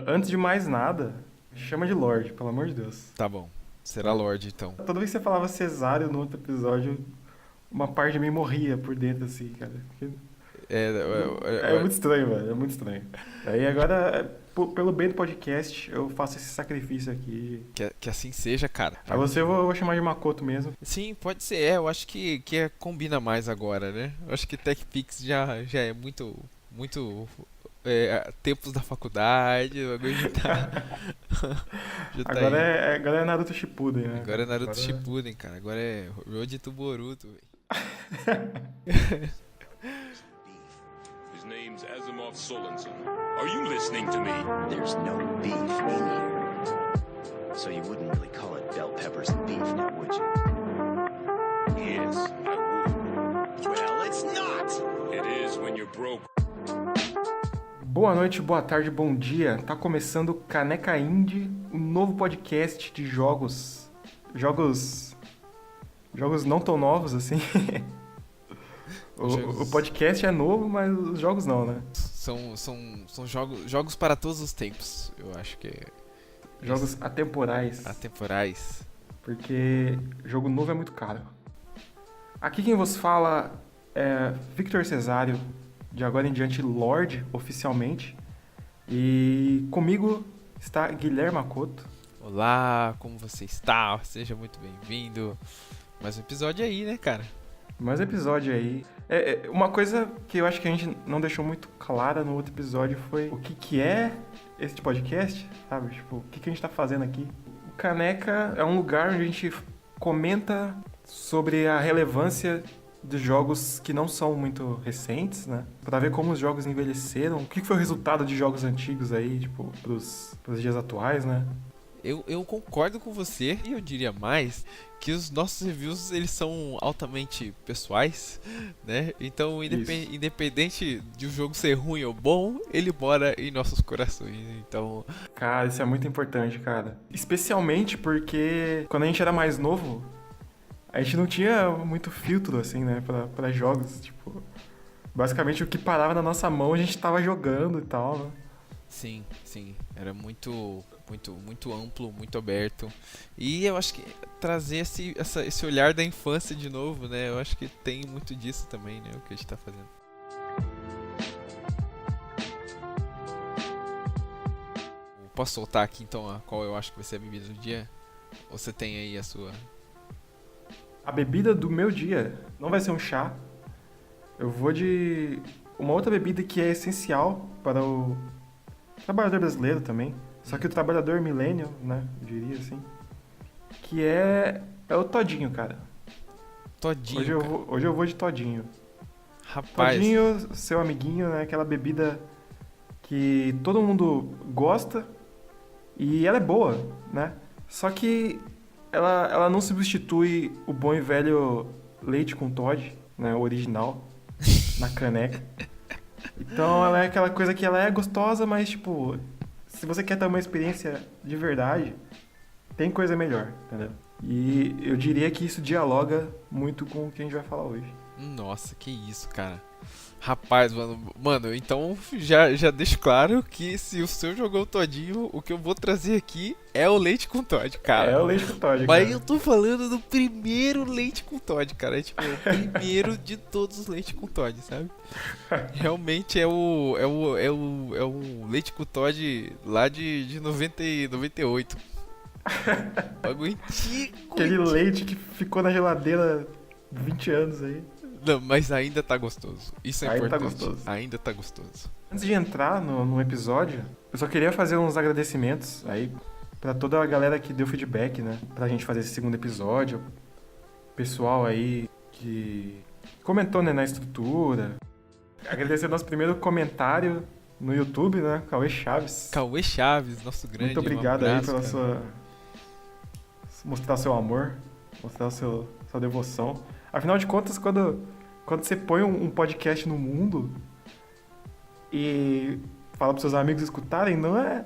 Antes de mais nada, chama de Lorde, pelo amor de Deus. Tá bom. Será Lorde, então. Toda vez que você falava cesário no outro episódio, uma parte de mim morria por dentro, assim, cara. É, É muito estranho, velho. É muito estranho. Aí agora, pelo bem do podcast, eu faço esse sacrifício aqui. que assim seja, cara. Aí você eu vou chamar de Makoto mesmo. Sim, pode ser. Eu acho que combina mais agora, né? Eu acho que TechPix já é muito tempos da faculdade, o bagulho já tá, já tá Agora aí. agora é Naruto Shippuden, né, Agora cara? é Naruto Agora... Shippuden, cara. Agora é Road to Boruto, velho. His name's Asimov Sorensen. Are you listening to me? There's no beef in here. So you wouldn't really call it bell peppers and beef now, would you? Yes, I would. Well, it's not! It is when you're broke. Boa noite, boa tarde, bom dia. Tá começando Caneca Indie, um novo podcast de jogos. Jogos não tão novos assim. O podcast é novo, mas os jogos não, né? São jogos para todos os tempos, eu acho que é Jogos atemporais. atemporais. Porque jogo novo é muito caro. Aqui quem vos fala é Victor Cesário, de agora em diante Lorde, oficialmente. E comigo está Guilherme Makoto. Olá, como você está? Seja muito bem-vindo. Mais um episódio aí, né, cara? Mais um episódio aí. Uma coisa que eu acho que a gente não deixou muito clara no outro episódio foi o que é esse podcast, sabe? Tipo, o que a gente tá fazendo aqui. O Caneca é um lugar onde a gente comenta sobre a relevância de jogos que não são muito recentes, né? Pra ver como os jogos envelheceram, o que foi o resultado de jogos antigos aí, tipo, pros dias atuais, né? Eu concordo com você e eu diria mais que os nossos reviews eles são altamente pessoais, né? Então, Isso. independente de o jogo ser ruim ou bom, ele mora em nossos corações. Então, Cara, isso é muito importante, cara. Especialmente porque quando a gente era mais novo, a gente não tinha muito filtro, assim, né, pra jogos. Tipo, basicamente o que parava na nossa mão a gente tava jogando e tal, né? sim, era muito amplo, muito aberto. E eu acho que trazer esse olhar da infância de novo, né? Eu acho que tem muito disso também, né? O que a gente tá fazendo. Posso soltar aqui então a qual eu acho que vai ser a bebida do dia? Ou você tem aí a sua? A bebida do meu dia não vai ser um chá. Eu vou de uma outra bebida que é essencial para o trabalhador brasileiro também. Só que o trabalhador millennial, né, eu diria assim. Que é o todinho, cara. Todinho, Hoje eu cara. hoje eu vou de todinho. Rapaz, Todinho, seu amiguinho, né? Aquela bebida que todo mundo gosta e ela é boa, né? Só que ela não substitui o bom e velho leite com Toddy, né? O original, na caneca. Então ela é aquela coisa que ela é gostosa, mas tipo, se você quer ter uma experiência de verdade, tem coisa melhor, entendeu? E eu diria que isso dialoga muito com o que a gente vai falar hoje. nossa, que isso, cara. Rapaz, mano, então já deixo claro que se o seu jogou todinho, o que eu vou trazer aqui é o leite com Todd, cara. É o leite com Toddy, Mas cara. eu tô falando do primeiro leite com Todd, cara. É tipo, o primeiro de todos os leite com Todd, sabe? Realmente é o leite com Todd lá de 90 e 98. Bagulho antigo. Aquele leite que ficou na geladeira 20 anos aí. Não, mas ainda tá gostoso. Isso é Ainda tá importante. gostoso. Ainda tá gostoso. Antes de entrar no episódio, eu só queria fazer uns agradecimentos aí pra toda a galera que deu feedback, né? Pra gente fazer esse segundo episódio. Pessoal aí que comentou, né, na estrutura. Agradecer nosso primeiro comentário no YouTube, né? Cauê Chaves. Cauê Chaves, nosso grande. Muito obrigado um aí abraço, pela cara. sua... mostrar seu amor, mostrar sua devoção. Afinal de contas, quando você põe um podcast no mundo e fala pros seus amigos escutarem, não é...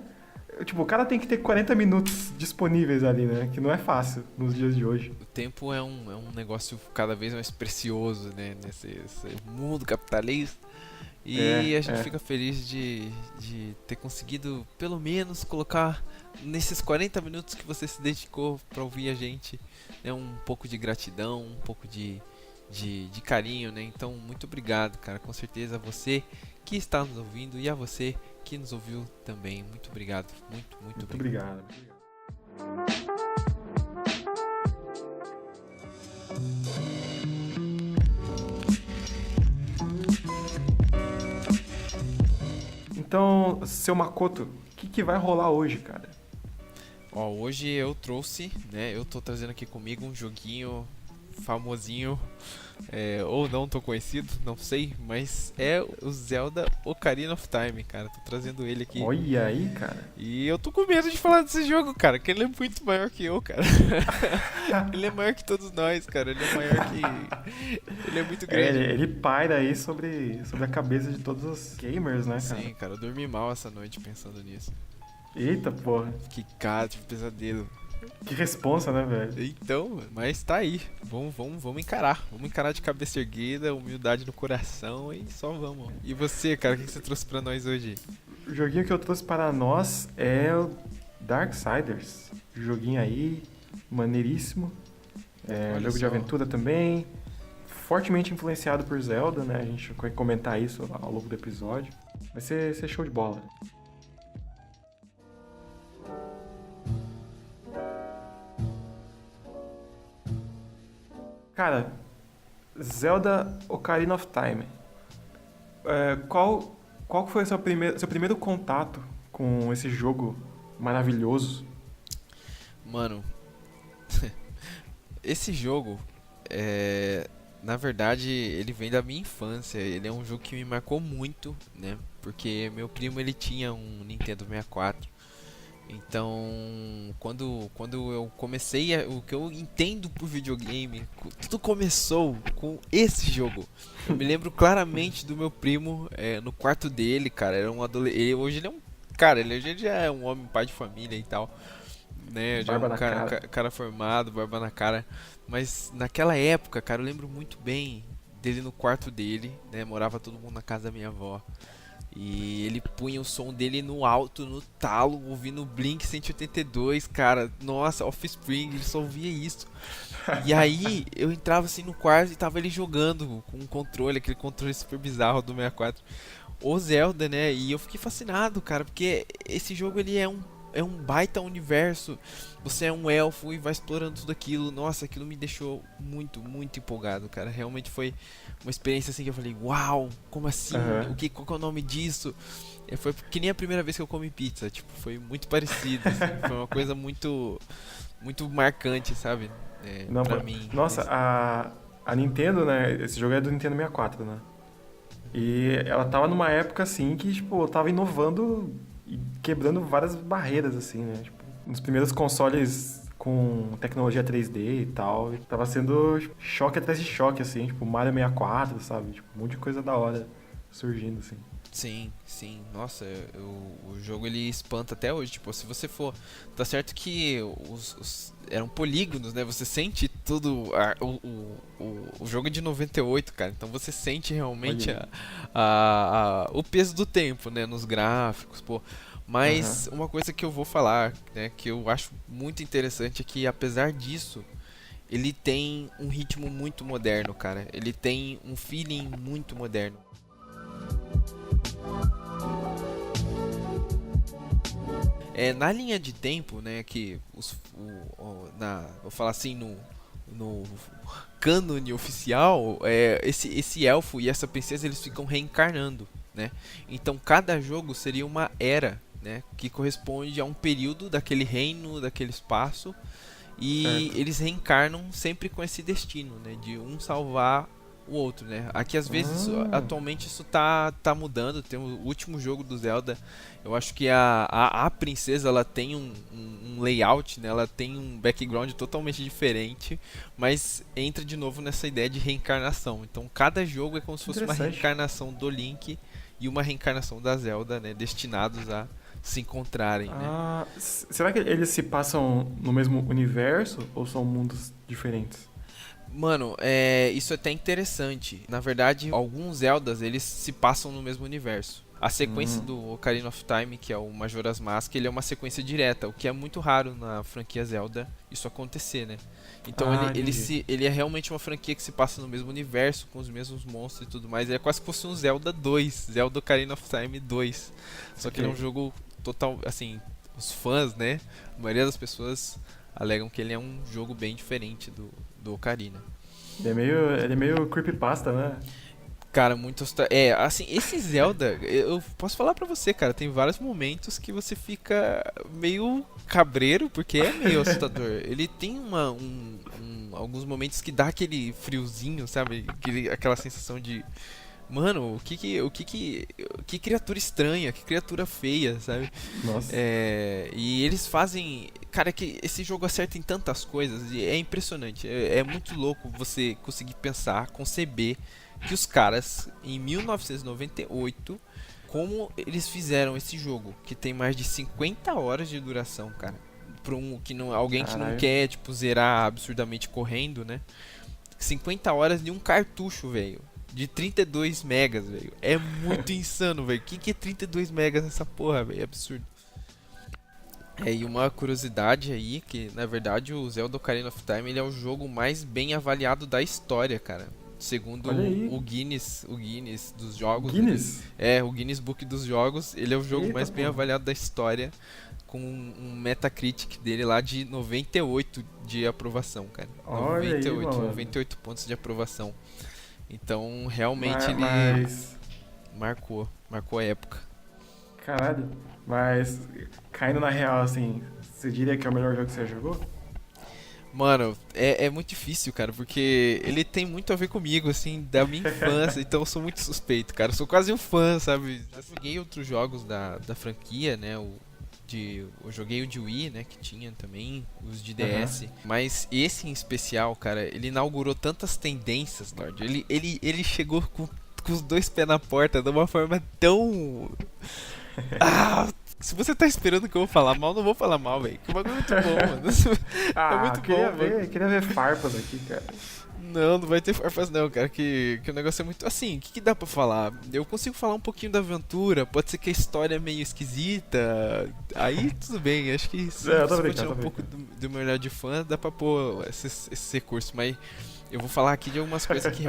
Tipo, o cara tem que ter 40 minutos disponíveis ali, né? Que não é fácil nos dias de hoje. O tempo é um negócio cada vez mais precioso, né? Nesse mundo capitalista. E É, a gente é. fica feliz de ter conseguido, pelo menos, colocar nesses 40 minutos que você se dedicou pra ouvir a gente, né, um pouco de gratidão, um pouco de carinho, né? Então, muito obrigado, cara. Com certeza, a você que está nos ouvindo e a você que nos ouviu também. Muito obrigado. Muito Muito obrigado. obrigado. Então, seu Makoto, o que vai rolar hoje, cara? Ó, hoje eu trouxe, né? Eu tô trazendo aqui comigo um joguinho famosinho, ou não tô conhecido, não sei, mas é o Zelda Ocarina of Time, cara. Tô trazendo ele aqui. Olha aí, cara. E eu tô com medo de falar desse jogo, cara, que ele é muito maior que eu, cara. Ele é maior que todos nós, cara. Ele é maior que. Ele é muito É, grande. ele paira aí sobre a cabeça de todos os gamers, né, cara? Sim, cara, eu dormi mal essa noite pensando nisso. Eita, porra. Que cara, tive pesadelo. Que responsa, né, velho? Então, mas tá aí. Vamos encarar. Vamos encarar de cabeça erguida, humildade no coração e só vamos. E você, cara, o que você trouxe pra nós hoje? O joguinho que eu trouxe para nós é o Darksiders. Joguinho aí, maneiríssimo. É, Olha jogo de só. aventura também. Fortemente influenciado por Zelda, né? A gente vai comentar isso ao longo do episódio. Vai ser show de bola. Cara, Zelda Ocarina of Time. Qual que foi seu primeiro contato com esse jogo maravilhoso? Mano, esse jogo, na verdade, ele vem da minha infância. Ele é um jogo que me marcou muito, né? Porque meu primo ele tinha um Nintendo 64. Então, quando eu comecei, o que eu entendo por videogame, tudo começou com esse jogo. Eu me lembro claramente do meu primo no quarto dele, cara. Era um adolescente. Hoje ele é um. Cara, hoje ele já é um homem, pai de família e tal. Né? Já é Barba um na cara. cara formado, barba na cara. Mas naquela época, cara, eu lembro muito bem dele no quarto dele, né? Morava todo mundo na casa da minha avó. E ele punha o som dele no alto, no talo, ouvindo Blink 182, cara. Nossa, Offspring, ele só ouvia isso. E aí eu entrava assim no quarto e tava ele jogando com um controle, aquele controle super bizarro do 64. O Zelda, né? E eu fiquei fascinado, cara, porque esse jogo ele é um baita universo. Você é um elfo e vai explorando tudo aquilo. Nossa, aquilo me deixou muito empolgado, cara. Realmente foi uma experiência assim que eu falei, uau, como assim? Aham. Qual que é o nome disso? Foi que nem a primeira vez que eu comi pizza, tipo, foi muito parecido, assim. Foi uma coisa muito marcante, sabe? Não, Pra pô. mim. Nossa, a Nintendo, né? Esse jogo é do Nintendo 64, né? E ela tava numa época assim que, tipo, tava inovando e quebrando várias barreiras, assim, né? Tipo, nos primeiros consoles com tecnologia 3D e tal. E tava sendo choque atrás de choque, assim, tipo, Mario 64, sabe? Tipo, um monte de coisa da hora surgindo, assim. Sim. Nossa, o jogo ele espanta até hoje. Tipo, se você for. Tá certo que eram polígonos, né? Você sente tudo. O jogo é de 98, cara. Então você sente realmente Olha aí. o peso do tempo, né? Nos gráficos, pô. Mas uma coisa que eu vou falar, né? Que eu acho muito interessante é que apesar disso. Ele tem um ritmo muito moderno, cara. Ele tem um feeling muito moderno. Na linha de tempo, né, que vou falar assim, no cânone oficial, esse elfo e essa princesa eles ficam reencarnando, né? Então cada jogo seria uma era, né, que corresponde a um período daquele reino, daquele espaço, e Certo. eles reencarnam sempre com esse destino, né, de um salvar o outro, né? Aqui às vezes, atualmente isso tá mudando. Tem o último jogo do Zelda, eu acho que a princesa ela tem um layout, né? Ela tem um background totalmente diferente, mas entra de novo nessa ideia de reencarnação. Então cada jogo é como se fosse uma Interessante. reencarnação do Link e uma reencarnação da Zelda, né? Destinados a se encontrarem, né? Será que eles se passam no mesmo universo ou são mundos diferentes? Mano, isso é até interessante. Na verdade, alguns Zeldas, eles se passam no mesmo universo. A sequência do Ocarina of Time, que é o Majora's Mask, ele é uma sequência direta, o que é muito raro na franquia Zelda isso acontecer, né? Então Entendi. ele é realmente uma franquia que se passa no mesmo universo, com os mesmos monstros e tudo mais. É quase que fosse um Zelda 2, Zelda Ocarina of Time 2. Só que ele é um Ok. jogo total, assim, os fãs, né? A maioria das pessoas alegam que ele é um jogo bem diferente do Ocarina. Ele é meio creepypasta, né? Cara, muito assim, esse Zelda, eu posso falar pra você, cara, tem vários momentos que você fica meio cabreiro, porque é meio assustador. Ele tem alguns momentos que dá aquele friozinho, sabe? Aquela sensação de, mano, que criatura estranha, que criatura feia, sabe? Nossa. E eles fazem. Cara, é que esse jogo acerta em tantas coisas e é impressionante. É muito louco você conseguir pensar, conceber que os caras, em 1998, como eles fizeram esse jogo, que tem mais de 50 horas de duração, cara. Pra alguém que não Caralho. quer, tipo, zerar absurdamente correndo, né? 50 horas de um cartucho, velho. De 32 megas, velho. É muito insano, velho. Que é 32 megas nessa porra, velho? É absurdo. E uma curiosidade aí, que na verdade o Zelda Ocarina of Time ele é o jogo mais bem avaliado da história, cara. Segundo Olha aí. O Guinness dos jogos, Guinness? o Guinness Book dos jogos, ele é o jogo Eita, mais bem pô. avaliado da história, com um Metacritic dele lá de 98 de aprovação, cara. Olha aí, 98, mano. 98 pontos de aprovação. Então, realmente Mas, ele mas. marcou a época. Caralho. Mas, caindo na real, assim, você diria que é o melhor jogo que você já jogou? Mano, é muito difícil, cara, porque ele tem muito a ver comigo, assim, da minha infância, então eu sou muito suspeito, cara. Eu sou quase um fã, sabe? Eu joguei outros jogos da franquia, né? Eu joguei o de Wii, né? Que tinha também, os de DS. Mas esse em especial, cara, ele inaugurou tantas tendências, Lorde. Ele chegou com os dois pés na porta de uma forma tão. Ah, se você tá esperando que eu vou falar mal, não vou falar mal, velho. Que o bagulho é muito bom, mano. É Ah, muito bom, mano. queria ver farpas aqui, cara. Não vai ter farpas não, cara, que o negócio é muito... Assim, o que dá pra falar? Eu consigo falar um pouquinho da aventura, pode ser que a história é meio esquisita, aí tudo bem, acho que se Eu tô for brincando, tirar tô um pouco brincando. do meu olhar de fã, dá pra pôr esses recursos, mas eu vou falar aqui de algumas coisas que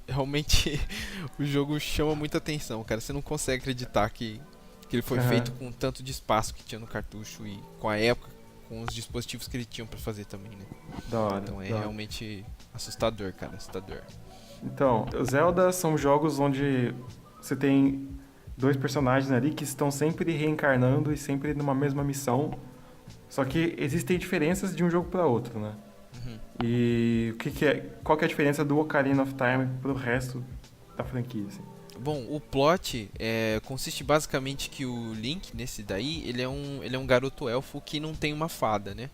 realmente o jogo chama muita atenção, cara, você não consegue acreditar que ele foi Aham. feito com tanto de espaço que tinha no cartucho e com a época, com os dispositivos que ele tinha pra fazer também, né? Da hora, Então é da hora. realmente assustador, cara, assustador. Então, os Zelda são jogos onde você tem dois personagens ali que estão sempre reencarnando e sempre numa mesma missão. Só que existem diferenças de um jogo para outro, né? Uhum. E qual que é a diferença do Ocarina of Time pro resto da franquia, assim? Bom, o plot consiste basicamente que o Link, nesse daí, ele é um garoto elfo que não tem uma fada, né?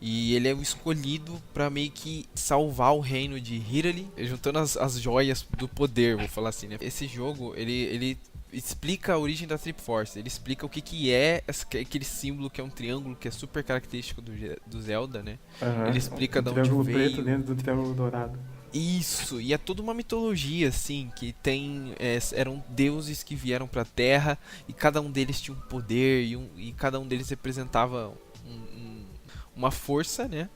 E ele é o escolhido pra meio que salvar o reino de Hyrule, juntando as joias do poder, vou falar assim, né? Esse jogo, ele explica a origem da Triforce, ele explica o que é aquele símbolo que é um triângulo que é super característico do Zelda, né? Aham. Ele explica Um de onde triângulo veio. preto dentro do triângulo dourado. Isso, e é toda uma mitologia, assim, que tem. Eram deuses que vieram pra Terra e cada um deles tinha um poder e cada um deles representava uma força, né?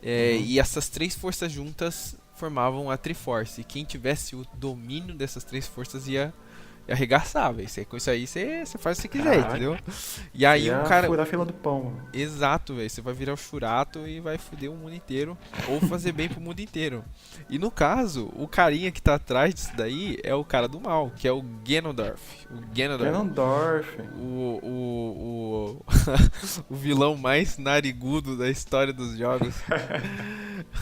E essas três forças juntas formavam a Triforce. E quem tivesse o domínio dessas três forças ia arregaçar, velho. Com isso aí você faz o que você quiser, Caraca. entendeu? E Você aí um ia cara. furar a fila do pão, mano. Exato, velho. Você vai virar o Churato e vai foder o mundo inteiro. Ou fazer bem pro mundo inteiro. E no caso, o carinha que tá atrás disso daí é o cara do mal, que é o Ganondorf. O Ganondorf. Ganondorf. O o vilão mais narigudo da história dos jogos.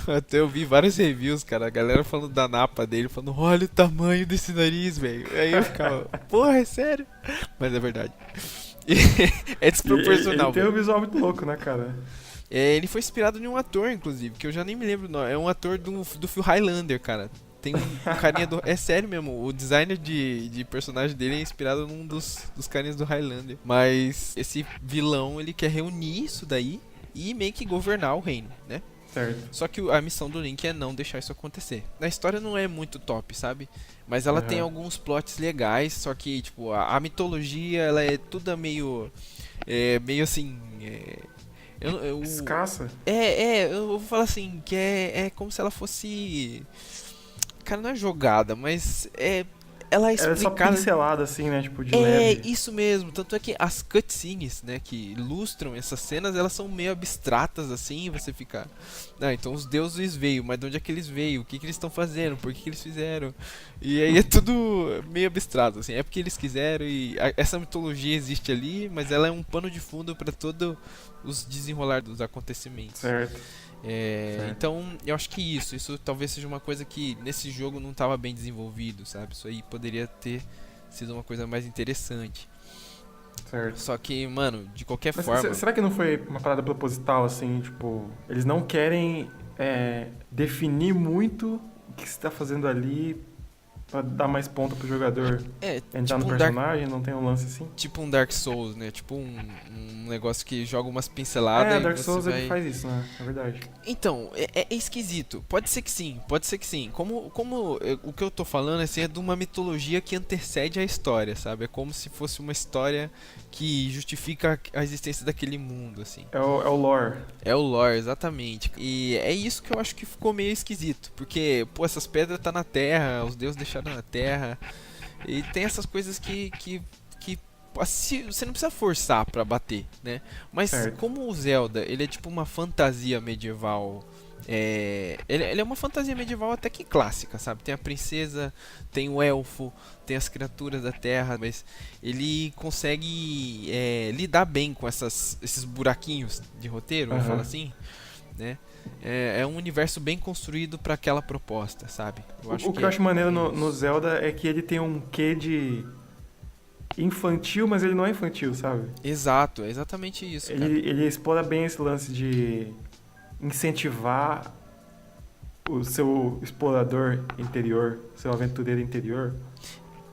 Até eu vi vários reviews, cara. A galera falando da napa dele, falando: olha o tamanho desse nariz, velho. Aí eu ficava: porra, é sério? Mas é verdade. É desproporcional, Ele tem velho. um visual muito louco, né, cara? Ele foi inspirado em um ator, inclusive, que eu já nem me lembro o nome. É um ator do filme Highlander, cara. Tem um carinha do. É sério mesmo, o designer de personagem dele é inspirado num dos carinhas do Highlander. Mas esse vilão, ele quer reunir isso daí e meio que governar o reino, né? Certo. Só que a missão do Link é não deixar isso acontecer. A história não é muito top, sabe? Mas ela tem alguns plots legais, só que, tipo, a mitologia, ela é toda meio... meio assim... Escassa? eu vou falar assim, que é como se ela fosse... Cara, não é jogada, mas ela é Ela é só explicada... pincelada, assim, né? Tipo, de leve. Isso mesmo. Tanto é que as cutscenes, né, que ilustram essas cenas, elas são meio abstratas, assim, e você fica... Ah, então os deuses veio, mas de onde é que eles veio? O que que eles estão fazendo? Por que que eles fizeram? E aí é tudo meio abstrato, assim. É porque eles quiseram e essa mitologia existe ali, mas ela é um pano de fundo para todo os desenrolar dos acontecimentos. Certo. Então, eu acho que isso talvez seja uma coisa que nesse jogo não estava bem desenvolvido, sabe? Isso aí poderia ter sido uma coisa mais interessante. Certo. Só que, mano, de qualquer Mas forma... será que não foi uma parada proposital, assim, tipo... Eles não querem definir muito o que você tá fazendo ali pra dar mais ponta pro jogador entrar no personagem, não tem um lance assim? Tipo um Dark Souls, né? Tipo um negócio que joga umas pinceladas e Dark você Souls vai... ele faz isso, né? É verdade. Então, é esquisito. Pode ser que sim, pode ser que sim. Como o que eu tô falando assim, é de uma mitologia que antecede a história, sabe? É como se fosse uma história que justifica a existência daquele mundo, assim. É o lore. É o lore, exatamente. E é isso que eu acho que ficou meio esquisito. Porque, pô, essas pedras tá na terra, os deuses deixaram na terra. E tem essas coisas que assim, você não precisa forçar pra bater, né? Mas certo. como o Zelda, ele é tipo uma fantasia medieval... ele é uma fantasia medieval até que clássica, sabe? Tem a princesa, tem o elfo, tem as criaturas da terra, mas ele consegue lidar bem com esses buraquinhos de roteiro, vamos falar assim, né? É um universo bem construído para aquela proposta, sabe? O que eu acho maneiro no Zelda é que ele tem um quê de infantil, mas ele não é infantil, sabe? Exato, é exatamente isso, cara. Ele explora bem esse lance de incentivar o seu explorador interior, seu aventureiro interior.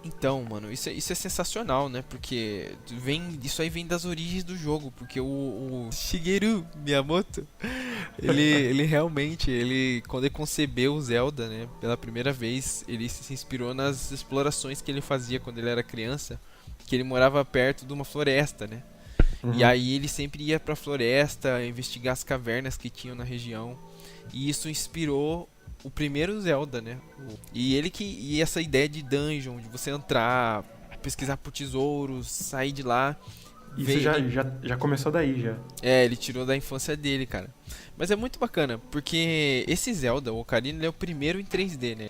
Então, mano, isso é sensacional, né? Porque isso aí vem das origens do jogo, porque o Shigeru Miyamoto, ele realmente, quando ele concebeu o Zelda, né, pela primeira vez, ele se inspirou nas explorações que ele fazia quando ele era criança, que ele morava perto de uma floresta, né? E aí ele sempre ia pra floresta investigar as cavernas que tinham na região. E isso inspirou o primeiro Zelda, né? E essa ideia de dungeon, de você entrar, pesquisar por tesouros, sair de lá. Isso já começou daí, já. Ele tirou da infância dele, cara. Mas é muito bacana, porque esse Zelda, o Ocarina, ele é o primeiro em 3D, né?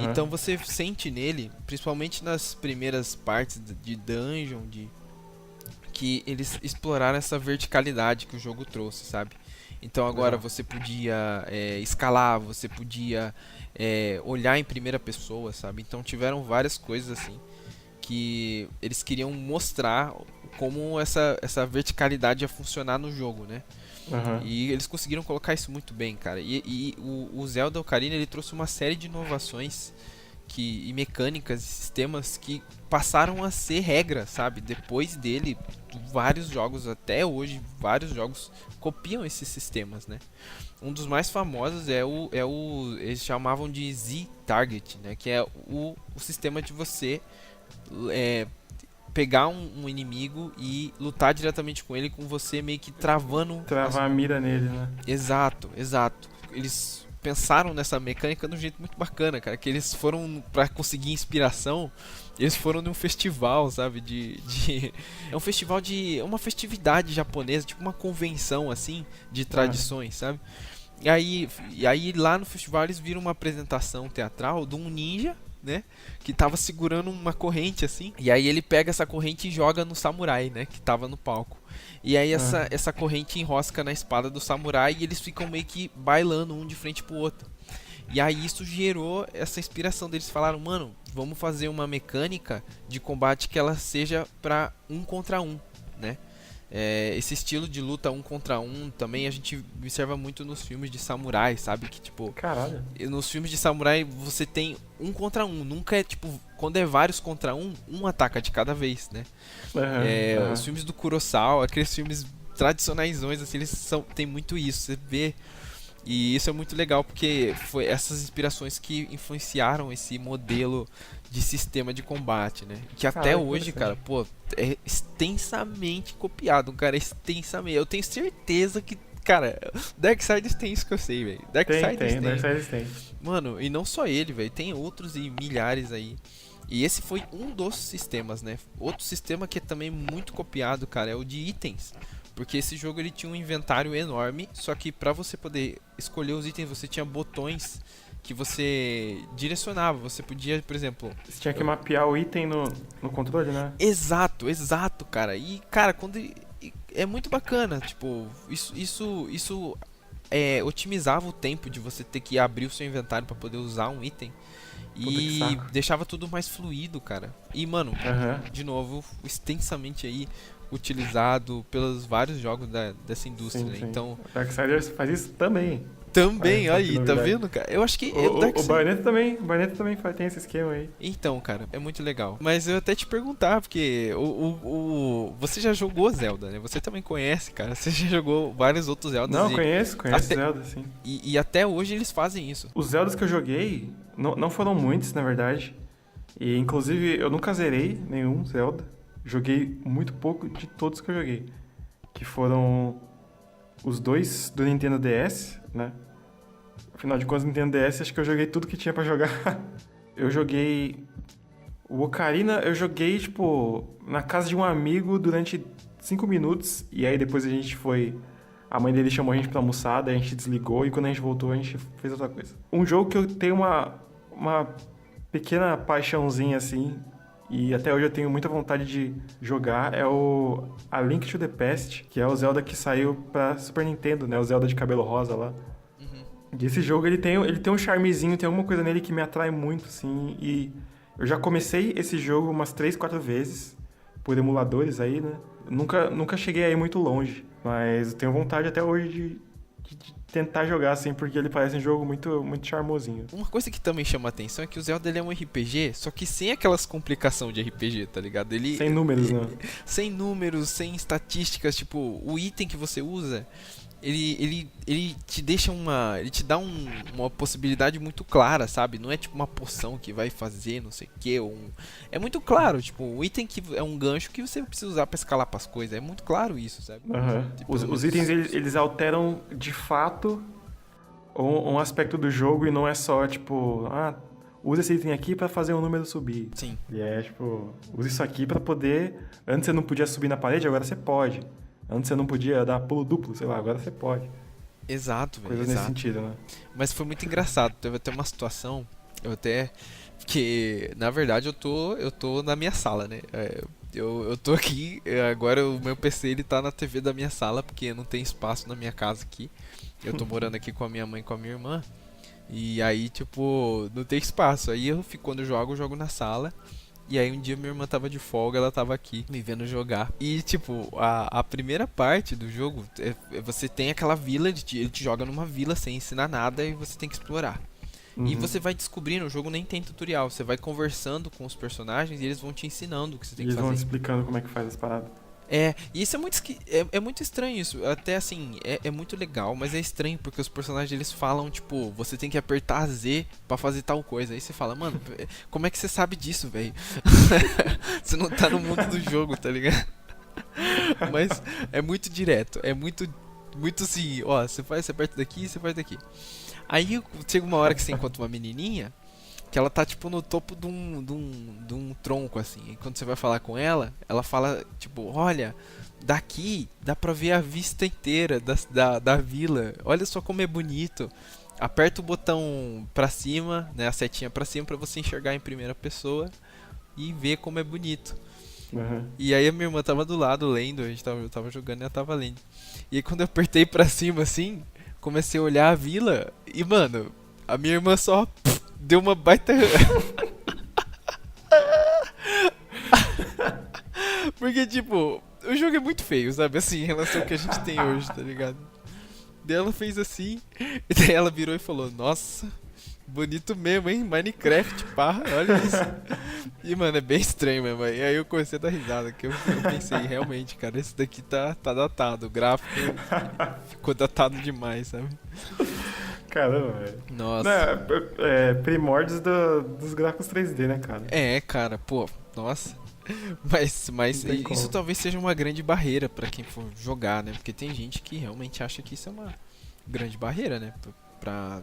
Então você sente nele, principalmente nas primeiras partes de dungeon, que eles exploraram essa verticalidade que o jogo trouxe, sabe? Então agora você podia escalar, você podia olhar em primeira pessoa, sabe? Então tiveram várias coisas assim que eles queriam mostrar como essa verticalidade ia funcionar no jogo, né? E eles conseguiram colocar isso muito bem, cara. E o Zelda Ocarina, ele trouxe uma série de inovações e mecânicas e sistemas que passaram a ser regra, sabe? Depois dele, vários jogos, até hoje, vários jogos copiam esses sistemas, né? Um dos mais famosos eles chamavam de Z-Target, né? Que é o sistema de você pegar um inimigo e lutar diretamente com ele, com você meio que travar a mira nele, né? Exato. Eles pensaram nessa mecânica de um jeito muito bacana, cara, que eles foram, pra conseguir inspiração, eles foram num festival, sabe, é um festival uma festividade japonesa, tipo uma convenção, assim, de tradições, sabe? E aí lá no festival eles viram uma apresentação teatral de um ninja, né, que tava segurando uma corrente, assim, e aí ele pega essa corrente e joga no samurai, né, que tava no palco. E aí essa corrente enrosca na espada do samurai e eles ficam meio que bailando um de frente pro outro. E aí isso gerou essa inspiração deles. Falaram, mano, vamos fazer uma mecânica de combate que ela seja pra 1 contra 1, né? Esse estilo de luta 1 contra 1 também a gente observa muito nos filmes de samurai, sabe? Que tipo, caralho, nos filmes de samurai você tem 1 contra 1, nunca é tipo, quando é vários contra um ataca de cada vez, né? Os filmes do Kurosawa, aqueles filmes tradicionaisões, assim, eles tem muito isso. Você vê E isso é muito legal porque foi essas inspirações que influenciaram esse modelo de sistema de combate, né? Que até Caraca, hoje, cara, interessante. pô, é extensamente copiado, cara, extensamente. Eu tenho certeza que, cara, Darksiders tem isso que eu sei, velho. Darksiders tem. Darksiders tem. Mano, e não só ele, velho, tem outros e milhares aí. E esse foi um dos sistemas, né? Outro sistema que é também muito copiado, cara, é o de itens. Porque esse jogo ele tinha um inventário enorme, só que pra você poder escolher os itens, você tinha botões que você direcionava. Você podia, por exemplo... Você tinha que mapear o item no controle, né? Exato, cara. E, cara, quando... É muito bacana, tipo, isso otimizava o tempo de você ter que abrir o seu inventário pra poder usar um item. Puta que E saco. deixava tudo mais fluido, cara. E, mano, Aham. de novo, extensamente aí utilizado pelos vários jogos dessa indústria, Sim, né? sim. Então, Darksiders faz isso também. também, Olha só aí, que tá novidade. vendo, cara? Eu acho que O Bayonetta também tem esse esquema aí. Então, cara, é muito legal. Mas eu até te perguntar, porque você já jogou Zelda, né? Você também conhece, cara. Você já jogou vários outros Zeldas. Não, conheço até- Zelda, sim. E até hoje eles fazem isso. Os Zeldas que eu joguei, não foram muitos, na verdade. E, inclusive, eu nunca zerei nenhum Zelda. Joguei muito pouco de todos que eu joguei. Que foram os dois do Nintendo DS, né? Afinal de contas, no Nintendo DS, acho que eu joguei tudo que tinha pra jogar. Eu joguei... O Ocarina, eu joguei, tipo, na casa de um amigo durante 5 minutos. E aí, depois a gente foi... A mãe dele chamou a gente pra almoçar, daí a gente desligou. E quando a gente voltou, a gente fez outra coisa. Um jogo que eu tenho uma pequena paixãozinha, assim... E até hoje eu tenho muita vontade de jogar, é o A Link to the Past, que é o Zelda que saiu pra Super Nintendo, né? O Zelda de cabelo rosa lá. E esse jogo, ele tem um charmezinho, tem alguma coisa nele que me atrai muito, assim. E eu já comecei esse jogo umas 3, 4 vezes, por emuladores aí, né? Nunca cheguei aí muito longe, mas eu tenho vontade até hoje de tentar jogar, assim, porque ele parece um jogo muito, muito charmosinho. Uma coisa que também chama a atenção é que o Zelda ele é um RPG, só que sem aquelas complicações de RPG, tá ligado? Ele Sem números, né? sem números, sem estatísticas, tipo, o item que você usa, ele te deixa ele te dá uma possibilidade muito clara, sabe? Não é tipo uma poção que vai fazer não sei o que, é muito claro, tipo, o item que é um gancho que você precisa usar pra escalar pras coisas, é muito claro isso, sabe? Aham. Tipo, Os pelo menos- itens, eles alteram, de fato, um aspecto do jogo e não é só, tipo... usa esse item aqui pra fazer um número subir. Sim. E é, tipo, usa isso aqui pra poder... Antes você não podia subir na parede, agora você pode. Antes você não podia dar pulo duplo, sei lá, agora você pode. Exato, velho, Coisas nesse exato. sentido, né? Mas foi muito engraçado. Teve até uma situação, que na verdade eu tô na minha sala, né? Eu tô aqui, agora o meu PC ele tá na TV da minha sala, porque não tem espaço na minha casa aqui. Eu tô morando aqui com a minha mãe e com a minha irmã. E aí, tipo, não tem espaço. Aí quando eu jogo na sala. E aí um dia minha irmã tava de folga, ela tava aqui me vendo jogar. E tipo, a primeira parte do jogo, você tem aquela vila, ele te joga numa vila sem ensinar nada e você tem que explorar. E você vai descobrindo, o jogo nem tem tutorial, você vai conversando com os personagens e eles vão te ensinando o que você tem Eles que vão te fazer. explicando como é que faz as paradas. E isso é muito estranho isso. Até assim, é muito legal, mas é estranho porque os personagens eles falam, tipo, você tem que apertar Z pra fazer tal coisa. Aí você fala, mano, como é que você sabe disso, velho? Você não tá no mundo do jogo, tá ligado? Mas é muito direto, é muito assim, ó, você aperta daqui, você faz daqui. Aí chega uma hora que você encontra uma menininha que ela tá tipo no topo de um tronco assim. E quando você vai falar com ela, ela fala tipo, olha, daqui dá pra ver a vista inteira da vila. Olha só como é bonito. Aperta o botão pra cima, né, a setinha pra cima pra você enxergar em primeira pessoa e ver como é bonito. Uhum. E aí a minha irmã tava do lado lendo, eu tava jogando e ela tava lendo. E aí quando eu apertei pra cima assim, comecei a olhar a vila e, mano, a minha irmã só deu uma baita... Porque, tipo, o jogo é muito feio, sabe? Assim, em relação ao que a gente tem hoje, tá ligado? Daí ela fez assim, e daí ela virou e falou, nossa, bonito mesmo, hein? Minecraft, pá, olha isso. E, mano, é bem estranho mesmo. E aí eu comecei a dar risada, que eu pensei, realmente, cara, esse daqui tá datado. O gráfico ficou datado demais, sabe? Caramba, velho. Nossa. Não, primórdios dos gráficos 3D, né, cara? É, cara, pô, nossa. Mas Não tem isso como. talvez seja uma grande barreira pra quem for jogar, né? Porque tem gente que realmente acha que isso é uma grande barreira, né?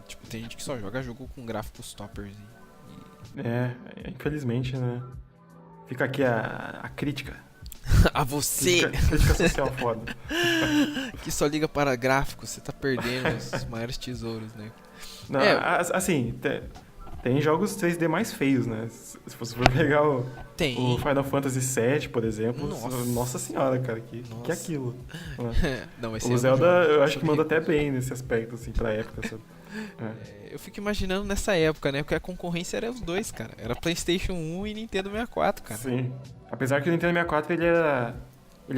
Tipo, tem gente que só joga jogo com gráficos toppers. Infelizmente, né? Fica aqui a crítica. A você Crítica social foda. que só liga para gráficos, você tá perdendo os maiores tesouros, né? Não, É. assim, tem jogos 3D mais feios, né? Se você for pegar o Tem. Final Fantasy VII, por exemplo, Nossa. senhora, cara, que é Nossa. aquilo? Não, esse O é Zelda, um jogo eu acho que manda horrível. até bem nesse aspecto, assim, pra época, sabe? Eu fico imaginando nessa época, né? Porque a concorrência era os dois, cara. Era PlayStation 1 e Nintendo 64, cara. Sim. Apesar que o Nintendo 64, ele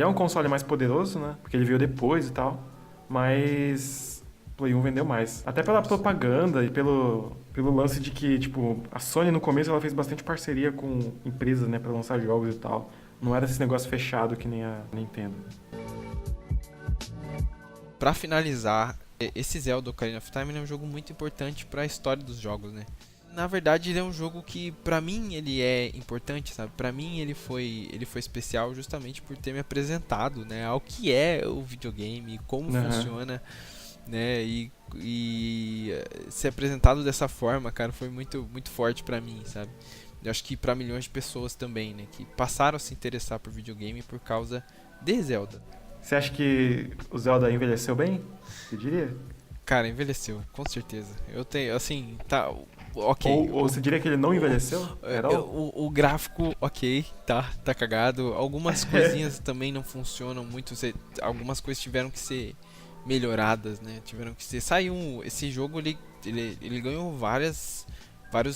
é um console mais poderoso, né? Porque ele veio depois e tal, mas o Play 1 vendeu mais. Até pela propaganda e pelo lance de que, tipo, a Sony no começo ela fez bastante parceria com empresas, né, pra lançar jogos e tal. Não era esse negócio fechado que nem a Nintendo. Pra finalizar, esse Zelda Ocarina of Time é um jogo muito importante pra história dos jogos, né? Na verdade, ele é um jogo que, pra mim, ele é importante, sabe? Pra mim, ele foi especial justamente por ter me apresentado, né, ao que é o videogame, como funciona, né? E ser apresentado dessa forma, cara, foi muito, muito forte pra mim, sabe? Eu acho que pra milhões de pessoas também, né, que passaram a se interessar por videogame por causa de Zelda. Você acha que o Zelda envelheceu bem? Você diria? Cara, envelheceu, com certeza. Eu tenho, assim, tá, ok. Ou você diria que ele não envelheceu? O gráfico, ok, tá cagado. Algumas coisinhas também não funcionam muito. Algumas coisas tiveram que ser melhoradas, né? Tiveram que ser. Esse jogo, ele ganhou vários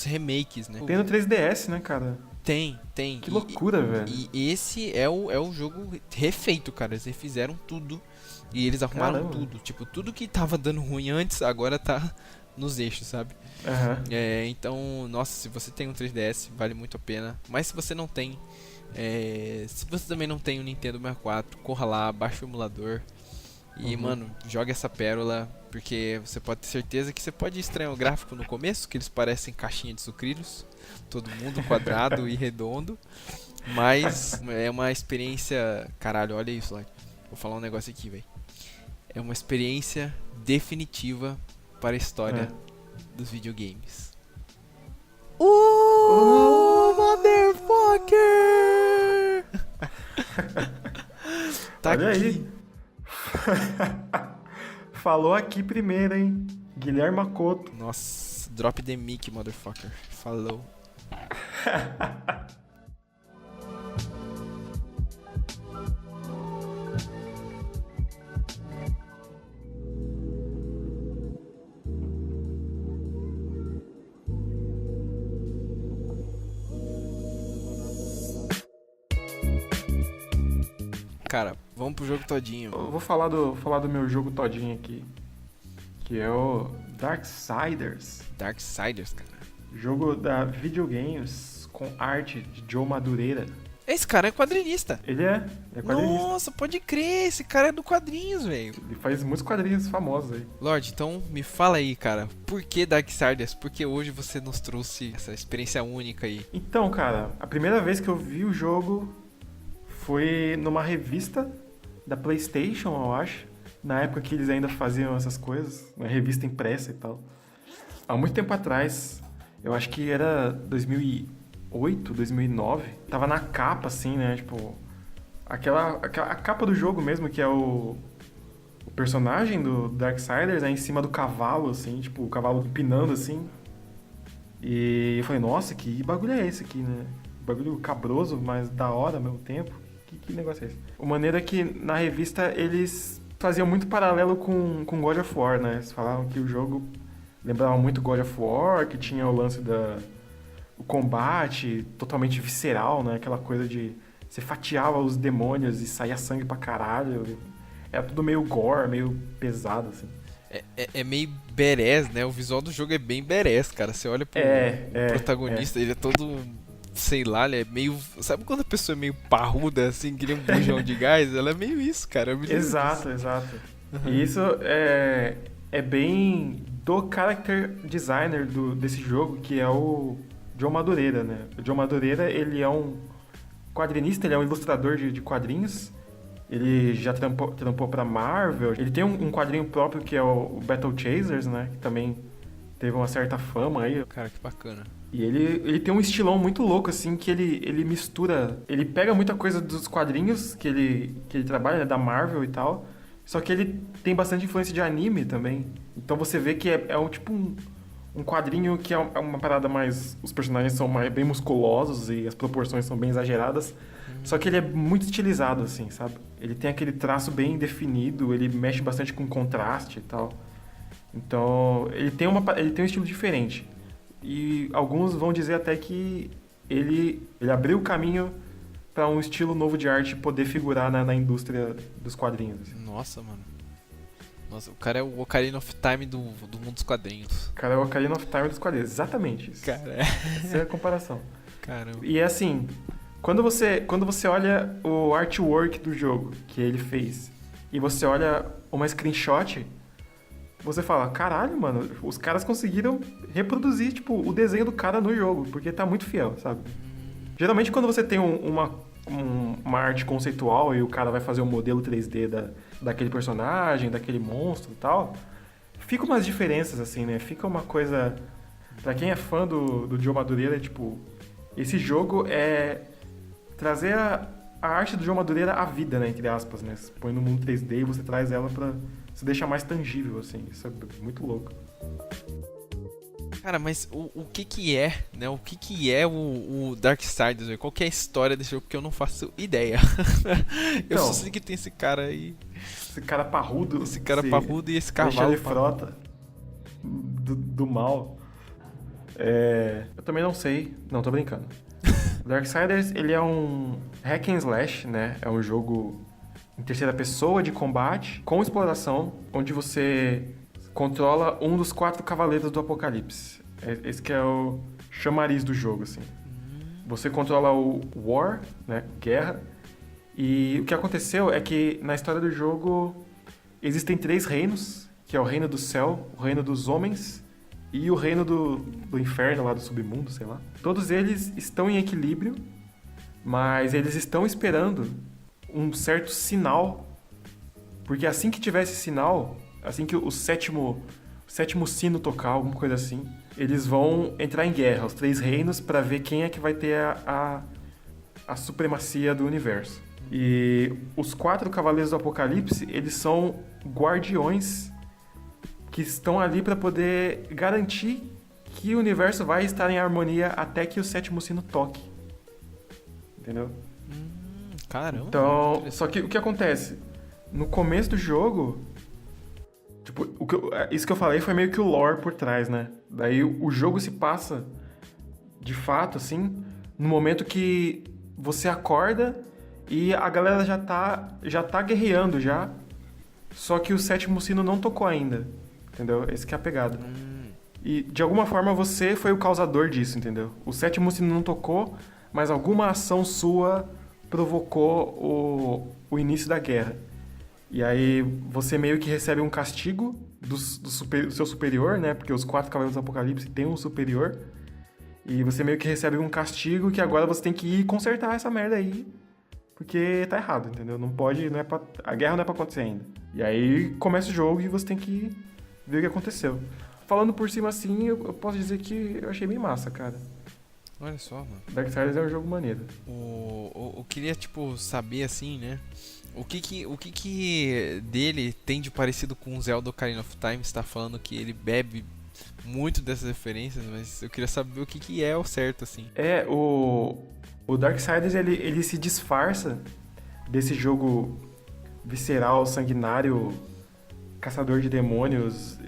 remakes, né? Tem no 3DS, né, cara? Tem. Que loucura, velho. E esse é o jogo refeito, cara. Eles refizeram tudo. E eles arrumaram Caramba. tudo. Tipo, tudo que tava dando ruim antes, agora tá nos eixos, sabe? Aham. Então, nossa, se você tem um 3DS, vale muito a pena. Mas se você não tem, se você também não tem um Nintendo 64, corra lá, baixa o emulador. E, mano, joga essa pérola, porque você pode ter certeza que você pode estranhar o gráfico no começo, que eles parecem caixinha de sucrilhos, todo mundo quadrado e redondo. Mas é uma experiência. Caralho, olha isso, lá. Vou falar um negócio aqui, velho. É uma experiência definitiva para a história dos videogames. Motherfucker! Tá Olha aqui. aí. Falou aqui primeiro, hein? Guilherme Makoto. Nossa, drop the mic, motherfucker. Falou. Cara, vamos pro jogo todinho. Eu vou falar do meu jogo todinho aqui, que é o Darksiders. Darksiders, cara. Jogo da Videogames com arte de Joe Madureira. Esse cara é quadrinista. Ele é quadrinista. Nossa, pode crer, esse cara é do quadrinhos, velho. Ele faz muitos quadrinhos famosos aí. Lorde, então me fala aí, cara, por que Darksiders? Por que hoje você nos trouxe essa experiência única aí? Então, cara, a primeira vez que eu vi o jogo foi numa revista da PlayStation, eu acho. Na época que eles ainda faziam essas coisas, uma revista impressa e tal. Há muito tempo atrás, eu acho que era 2008, 2009. Tava na capa, assim, né? Tipo, a capa do jogo mesmo, que é o personagem do Darksiders, né? Em cima do cavalo, assim, tipo, o cavalo empinando, assim. E eu falei, nossa, que bagulho é esse aqui, né? Bagulho cabroso, mas da hora ao mesmo tempo. Que negócio é esse? O maneiro é que na revista eles faziam muito paralelo com God of War, né? Eles falavam que o jogo lembrava muito God of War, que tinha o lance o combate totalmente visceral, né? Aquela coisa de você fatiava os demônios e saía sangue pra caralho. Era tudo meio gore, meio pesado, assim. É meio badass, né? O visual do jogo é bem badass, cara. Você olha pro protagonista, ele é todo... Sei lá, ele é meio... Sabe quando a pessoa é meio parruda, assim, que nem um bujão de gás? Ela é meio isso, cara. Exato. E isso é bem do character designer desse jogo, que é o John Madureira, né? O John Madureira, ele é um quadrinista, ele é um ilustrador de quadrinhos. Ele já trampou pra Marvel. Ele tem um quadrinho próprio que é o Battle Chasers, né? Que também teve uma certa fama aí. Cara, que bacana. E ele tem um estilão muito louco, assim, que ele mistura... Ele pega muita coisa dos quadrinhos que ele trabalha, né, da Marvel e tal, só que ele tem bastante influência de anime também. Então você vê que é um tipo um quadrinho que é uma parada mais... Os personagens são bem musculosos e as proporções são bem exageradas, só que ele é muito estilizado, assim, sabe? Ele tem aquele traço bem definido, ele mexe bastante com contraste e tal. Então, ele tem um estilo diferente. E alguns vão dizer até que ele abriu o caminho para um estilo novo de arte poder figurar na indústria dos quadrinhos. Assim. Nossa, mano. Nossa, o cara é o Ocarina of Time do mundo dos quadrinhos. O cara é o Ocarina of Time dos quadrinhos, exatamente isso. Cara, Essa é a comparação. Caramba. E é assim, quando você olha o artwork do jogo que ele fez e você olha uma screenshot, você fala, caralho, mano, os caras conseguiram reproduzir, tipo, o desenho do cara no jogo, porque tá muito fiel, sabe? Geralmente quando você tem uma arte conceitual e o cara vai fazer um modelo 3D daquele personagem, daquele monstro e tal, fica umas diferenças, assim, né? Fica uma coisa... Pra quem é fã do Joe Madureira, é tipo... Esse jogo é trazer a arte do Joe Madureira à vida, né? Entre aspas, né? Você põe no mundo 3D e você traz ela pra... se deixa mais tangível, assim. Isso é muito louco. Cara, mas o que é, né? O que é o Darksiders? Qual que é a história desse jogo? Porque eu não faço ideia. Eu só sei que tem esse cara aí. Esse cara parrudo. Esse cara parrudo e esse cavalo. Alexandre Frota. Do mal. Eu também não sei. Não, tô brincando. Darksiders, ele é um hack and slash, né? É um jogo em terceira pessoa de combate com exploração, onde você controla um dos 4 cavaleiros do Apocalipse. Esse que é o chamariz do jogo, assim. Você controla o War, né? Guerra. E o que aconteceu é que na história do jogo existem 3 reinos, que é o reino do céu, o reino dos homens e o reino do inferno, lá do submundo, sei lá. Todos eles estão em equilíbrio, mas eles estão esperando um certo sinal, porque assim que tiver esse sinal, assim que o sétimo sino tocar, alguma coisa assim, eles vão entrar em guerra, os 3 reinos, para ver quem é que vai ter a supremacia do universo. E os 4 cavaleiros do Apocalipse, eles são guardiões que estão ali para poder garantir que o universo vai estar em harmonia até que o 7º sino toque. Entendeu? Caramba. Então, só que o que acontece? No começo do jogo, tipo, isso que eu falei foi meio que o lore por trás, né? Daí o jogo se passa, de fato, assim, no momento que você acorda e a galera já tá guerreando já, só que o 7º sino não tocou ainda, entendeu? Esse que é a pegada. E, de alguma forma, você foi o causador disso, entendeu? O 7º sino não tocou, mas alguma ação sua provocou o início da guerra. E aí você meio que recebe um castigo do seu superior, né? Porque os 4 cavaleiros do Apocalipse têm um superior. E você meio que recebe um castigo que agora você tem que ir consertar essa merda aí. Porque tá errado, entendeu? Não pode, a guerra não é pra acontecer ainda. E aí começa o jogo e você tem que ver o que aconteceu. Falando por cima assim, eu posso dizer que eu achei bem massa, cara. Olha só, mano. Darksiders é um jogo maneiro. Eu queria, tipo, saber, assim, né? O que dele tem de parecido com o Zelda Ocarina of Time? Você tá falando que ele bebe muito dessas referências, mas eu queria saber o que é o certo, assim. O Darksiders, ele se disfarça desse jogo visceral, sanguinário, caçador de demônios,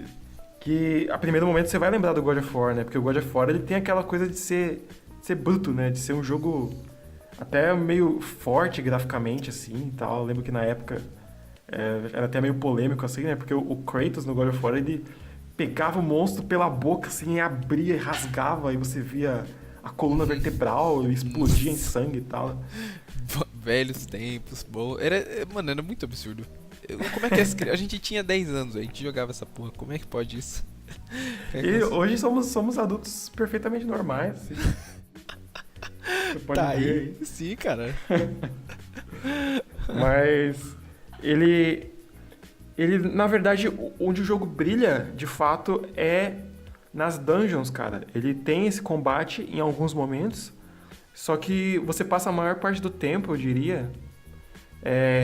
que a primeiro momento você vai lembrar do God of War, né? Porque o God of War, ele tem aquela coisa de ser bruto, né? De ser um jogo até meio forte graficamente, assim, e tal. Eu lembro que na época era até meio polêmico, assim, né? Porque o Kratos no God of War, ele pegava o monstro pela boca, assim, e abria e rasgava, e você via a coluna vertebral e explodia em sangue e tal. Velhos tempos, bom. Mano, era muito absurdo. Como é que a gente tinha 10 anos, a gente jogava essa porra. Como é que pode isso? E hoje somos adultos perfeitamente normais. Assim. Você pode Tá ver aí. Sim, cara. Mas ele, na verdade, onde o jogo brilha, de fato, é nas dungeons, cara. Ele tem esse combate em alguns momentos, só que você passa a maior parte do tempo, eu diria,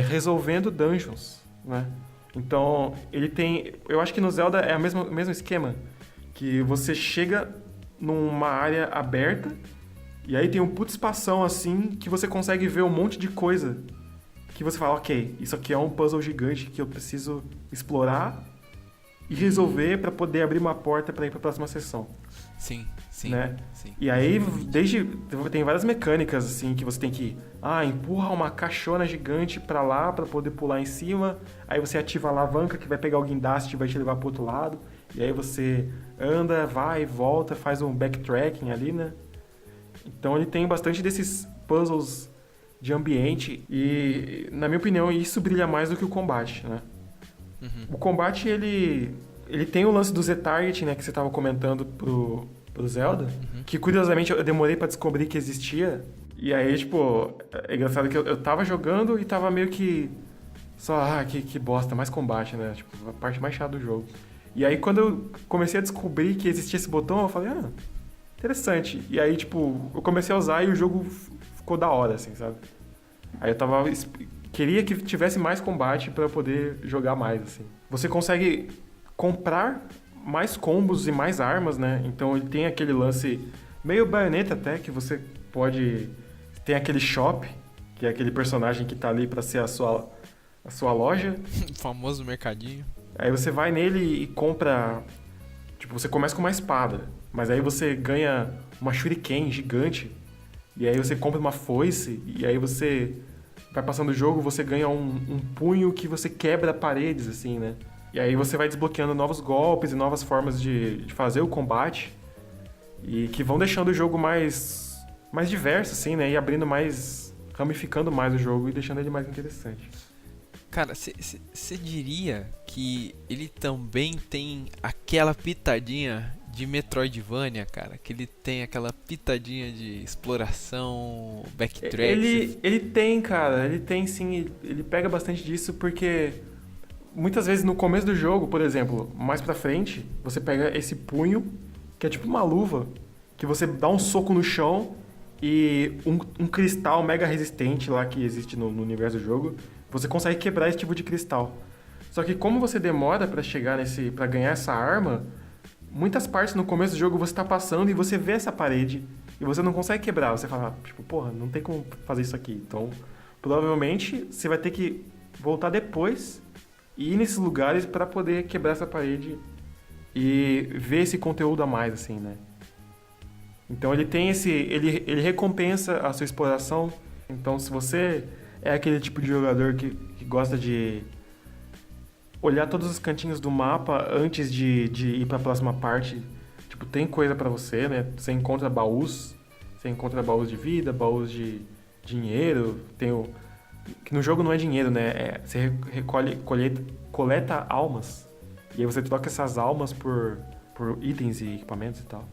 resolvendo dungeons, né? Então, ele tem... Eu acho que no Zelda é o mesmo esquema, que você chega numa área aberta e aí tem um puto espação assim que você consegue ver um monte de coisa que você fala, ok, isso aqui é um puzzle gigante que eu preciso explorar e resolver pra poder abrir uma porta pra ir pra próxima sessão. Sim, Né? sim. E aí, tem várias mecânicas assim que você tem que empurra uma caixona gigante pra lá pra poder pular em cima. Aí você ativa a alavanca que vai pegar o guindaste e vai te levar pro outro lado. E aí você anda, vai, volta, faz um backtracking ali, né? Então ele tem bastante desses puzzles de ambiente e, na minha opinião, isso brilha mais do que o combate, né? Uhum. O combate, ele tem o lance do Z-Target, né, que você tava comentando pro Zelda, que curiosamente eu demorei pra descobrir que existia. E aí, tipo, é engraçado que eu tava jogando e tava meio que só, que bosta, mais combate, né? Tipo, a parte mais chata do jogo. E aí, quando eu comecei a descobrir que existia esse botão, eu falei, interessante. E aí, tipo, eu comecei a usar e o jogo ficou da hora, assim, sabe? Aí eu queria que tivesse mais combate pra eu poder jogar mais, assim. Você consegue comprar mais combos e mais armas, né? Então ele tem aquele lance meio Bayonetta até, que você pode... Tem aquele shop, que é aquele personagem que tá ali pra ser a sua loja. O famoso mercadinho. Aí você vai nele e compra... Tipo, você começa com uma espada, mas aí você ganha uma shuriken gigante, e aí você compra uma foice, e aí você vai passando o jogo, você ganha um punho que você quebra paredes, assim, né? E aí você vai desbloqueando novos golpes e novas formas de fazer o combate, e que vão deixando o jogo mais diverso, assim, né? E abrindo mais... ramificando mais o jogo e deixando ele mais interessante. Cara, você diria que ele também tem aquela pitadinha de Metroidvania, cara? Que ele tem aquela pitadinha de exploração, backtrack? Ele tem, cara. Ele tem, sim. Ele pega bastante disso porque... Muitas vezes no começo do jogo, por exemplo, mais pra frente, você pega esse punho, que é tipo uma luva, que você dá um soco no chão e um cristal mega resistente lá que existe no universo do jogo, você consegue quebrar esse tipo de cristal. Só que como você demora pra chegar pra ganhar essa arma, muitas partes no começo do jogo você tá passando e você vê essa parede e você não consegue quebrar. Você fala, tipo, porra, não tem como fazer isso aqui. Então, provavelmente, você vai ter que voltar depois e ir nesses lugares pra poder quebrar essa parede e ver esse conteúdo a mais, assim, né? Então ele tem ele recompensa a sua exploração. Então se você é aquele tipo de jogador que gosta de olhar todos os cantinhos do mapa antes de ir pra próxima parte, tipo, tem coisa pra você, né? Você encontra baús de vida, baús de dinheiro, que no jogo não é dinheiro, né? Você coleta almas, e aí você troca essas almas por itens e equipamentos e tal.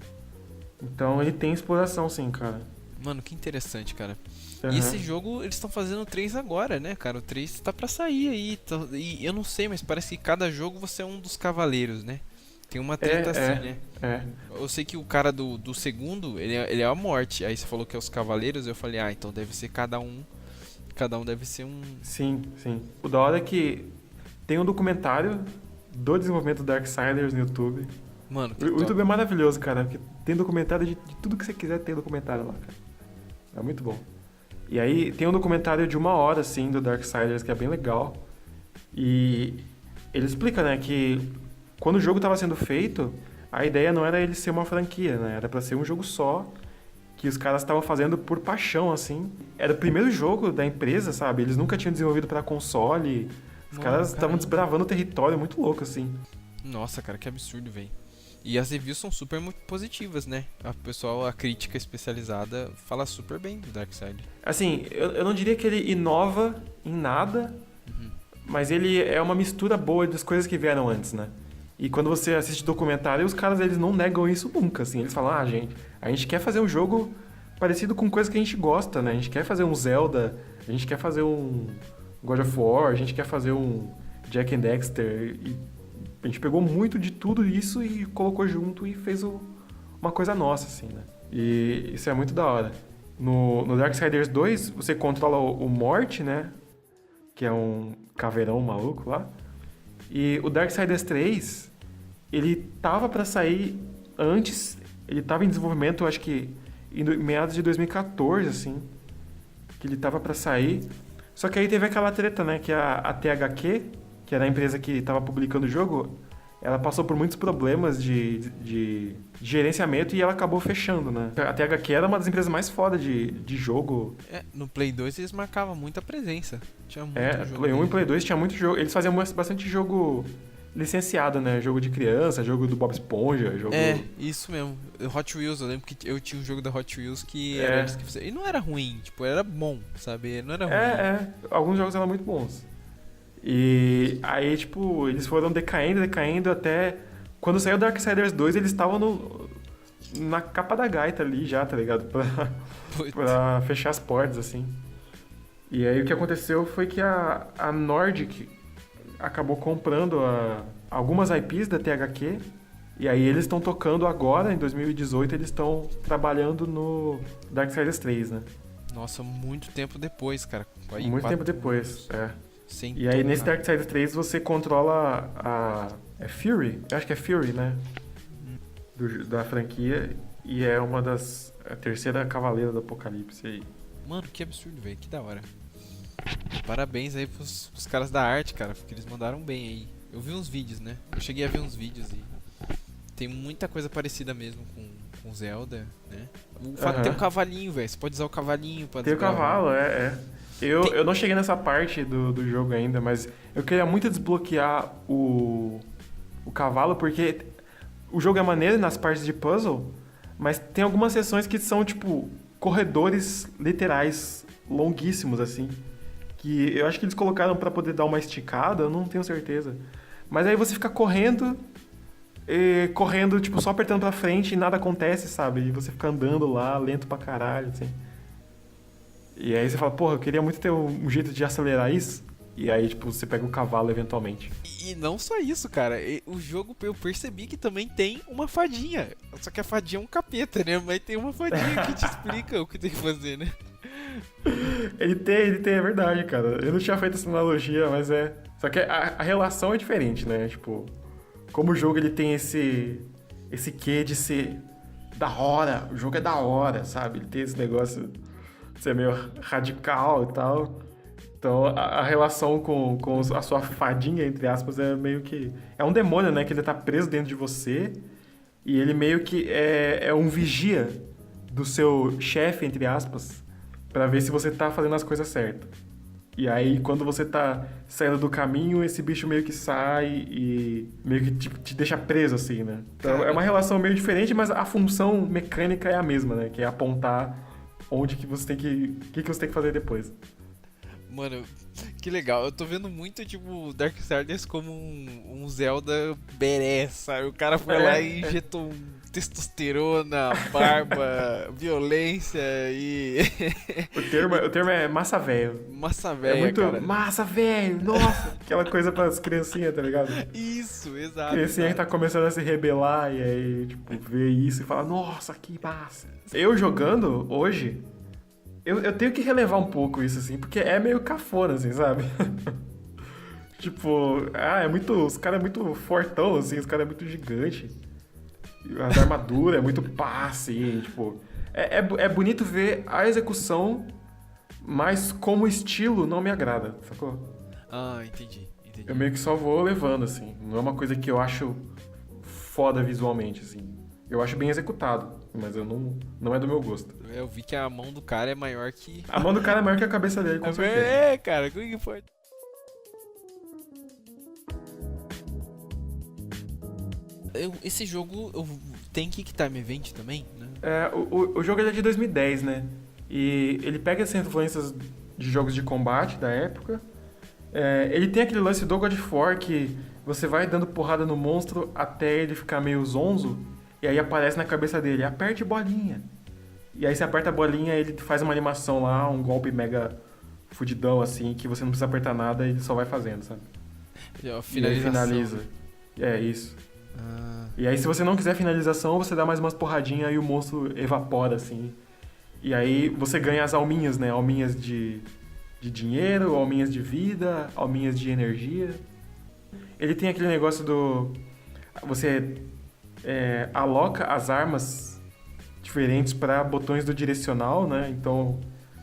Então ele tem exploração, sim, cara. Mano, que interessante, cara. Uhum. E esse jogo, eles estão fazendo o 3 agora, né, cara? O 3 tá pra sair aí. E eu não sei, mas parece que cada jogo você é um dos cavaleiros, né? Tem uma treta assim, né? Eu sei que o cara do segundo, ele é a morte. Aí você falou que é os cavaleiros, eu falei, então deve ser cada um deve ser um... Sim. O da hora é que tem um documentário do desenvolvimento do Darksiders no YouTube. Mano, O YouTube é maravilhoso, cara, porque tem documentário de tudo que você quiser, tem documentário lá, cara. É muito bom. E aí tem um documentário de 1 hora, assim, do Darksiders, que é bem legal. E ele explica, né, que quando o jogo estava sendo feito, a ideia não era ele ser uma franquia, né? Era pra ser um jogo só, que os caras estavam fazendo por paixão, assim. Era o primeiro jogo da empresa, sabe? Eles nunca tinham desenvolvido pra console. Os caras estavam desbravando o território, muito louco, assim. Nossa, cara, que absurdo, velho. E as reviews são super positivas, né? A crítica especializada fala super bem do Darkseid. Assim, eu não diria que ele inova em nada, mas ele é uma mistura boa das coisas que vieram antes, né? E quando você assiste documentário, os caras eles não negam isso nunca, assim. Eles falam, gente, a gente quer fazer um jogo parecido com coisas que a gente gosta, né? A gente quer fazer um Zelda, a gente quer fazer um God of War, a gente quer fazer um Jack and Dexter. E a gente pegou muito de tudo isso e colocou junto e fez uma coisa nossa, assim, né? E isso é muito da hora. No Darksiders 2, você controla o Mort, né? Que é um caveirão maluco lá. E o Darksiders 3, ele tava pra sair antes, ele tava em desenvolvimento, acho que em meados de 2014, assim, que ele tava pra sair. Só que aí teve aquela treta, né, que a THQ, que era a empresa que tava publicando o jogo, ela passou por muitos problemas de gerenciamento e ela acabou fechando, né. A THQ era uma das empresas mais fodas de jogo. No Play 2 eles marcavam muita presença. Tinha muito jogo. Play 1 e deles. Play 2 tinha muito jogo. Eles faziam bastante jogo licenciado, né? Jogo de criança, jogo do Bob Esponja, jogo... Isso mesmo. Hot Wheels, eu lembro que eu tinha um jogo da Hot Wheels que era eles que fizeram. E não era ruim, tipo, era bom, sabe? Não era ruim. Alguns jogos eram muito bons. E aí, tipo, eles foram decaindo até... Quando saiu Darksiders 2, eles estavam na capa da gaita ali já, tá ligado? Pra fechar as portas, assim. E aí o que aconteceu foi que a Nordic acabou comprando algumas IPs da THQ, e aí eles estão tocando agora, em 2018, eles estão trabalhando no Darksiders 3, né? Nossa, muito tempo depois, cara. Aí, Muito tempo depois, Sem E aí tocar. nesse Darksiders 3 você controla é Fury? Eu acho que é Fury, né? Da franquia, e é a terceira cavaleira do Apocalipse aí. Mano, que absurdo, velho. Que da hora. Parabéns aí pros caras da arte, cara, porque eles mandaram bem aí. Eu vi uns vídeos, né? Eu cheguei a ver uns vídeos e tem muita coisa parecida mesmo com Zelda, né? O fato de ter um cavalinho, velho. Você pode usar o cavalinho pra Tem o desbravar. cavalo, Eu não cheguei nessa parte do jogo ainda, mas eu queria muito desbloquear o cavalo, porque o jogo é maneiro nas partes de puzzle, mas tem algumas seções que são, tipo, corredores literais longuíssimos, assim. Que eu acho que eles colocaram pra poder dar uma esticada, eu não tenho certeza. Mas aí você fica correndo, tipo, só apertando pra frente e nada acontece, sabe? E você fica andando lá, lento pra caralho, assim. E aí você fala, porra, eu queria muito ter um jeito de acelerar isso. E aí, tipo, você pega o cavalo eventualmente. E não só isso, cara. O jogo, eu percebi que também tem uma fadinha. Só que a fadinha é um capeta, né? Mas tem uma fadinha que te explica o que tem que fazer, né? Ele tem, é verdade, cara. Eu não tinha feito essa analogia, mas é... Só que a relação é diferente, né? Tipo, como o jogo ele tem esse quê de ser da hora. O jogo é da hora, sabe? Ele tem esse negócio de ser meio radical e tal. Então, a relação com a sua fadinha, entre aspas, é meio que... É um demônio, né? Que ele tá preso dentro de você. E ele meio que é um vigia do seu chefe, entre aspas, pra ver se você tá fazendo as coisas certas. E aí, quando você tá saindo do caminho, esse bicho meio que sai e meio que te deixa preso, assim, né? Então, é uma relação meio diferente, mas a função mecânica é a mesma, né? Que é apontar onde que você tem que... O que você tem que fazer depois. Mano, que legal. Eu tô vendo muito, tipo, Darksiders como um Zelda beré, sabe? O cara foi lá e injetou testosterona, barba, violência e... O termo é massa velho. Massa É velha, muito cara. massa velho, nossa! Aquela coisa pras criancinhas, tá ligado? Isso, exato. Criancinha que tá começando a se rebelar e aí, tipo, vê isso e fala, nossa, que massa. Eu jogando hoje, eu tenho que relevar um pouco isso, assim, porque é meio cafona, assim, sabe? Tipo, os caras é muito fortão, assim, os caras é muito gigante. As armaduras é muito pá, assim, tipo... É bonito ver a execução, mas como estilo não me agrada, sacou? Ah, entendi. Eu meio que só vou levando, assim. Não é uma coisa que eu acho foda visualmente, assim. Eu acho bem executado, mas não é do meu gosto. Eu vi que a mão do cara é maior que... A mão do cara é maior que a cabeça dele, com certeza. Cara, como que pode? Esse jogo tem Kick Time Event também, né? O jogo é de 2010, né? E ele pega essas influências de jogos de combate da época. Ele tem aquele lance do God of War que você vai dando porrada no monstro até ele ficar meio zonzo, e aí aparece na cabeça dele, aperte bolinha. E aí você aperta a bolinha, ele faz uma animação lá, um golpe mega fudidão assim, que você não precisa apertar nada, ele só vai fazendo, sabe? E, ó, E aí finalização. finaliza. É isso. Ah, E aí se você não quiser finalização, você dá mais umas porradinhas e o monstro evapora assim. E aí você ganha as alminhas, né? Alminhas de dinheiro, alminhas de vida, alminhas de energia. Ele tem aquele negócio do... Você aloca as armas diferentes para botões do direcional, né? Então,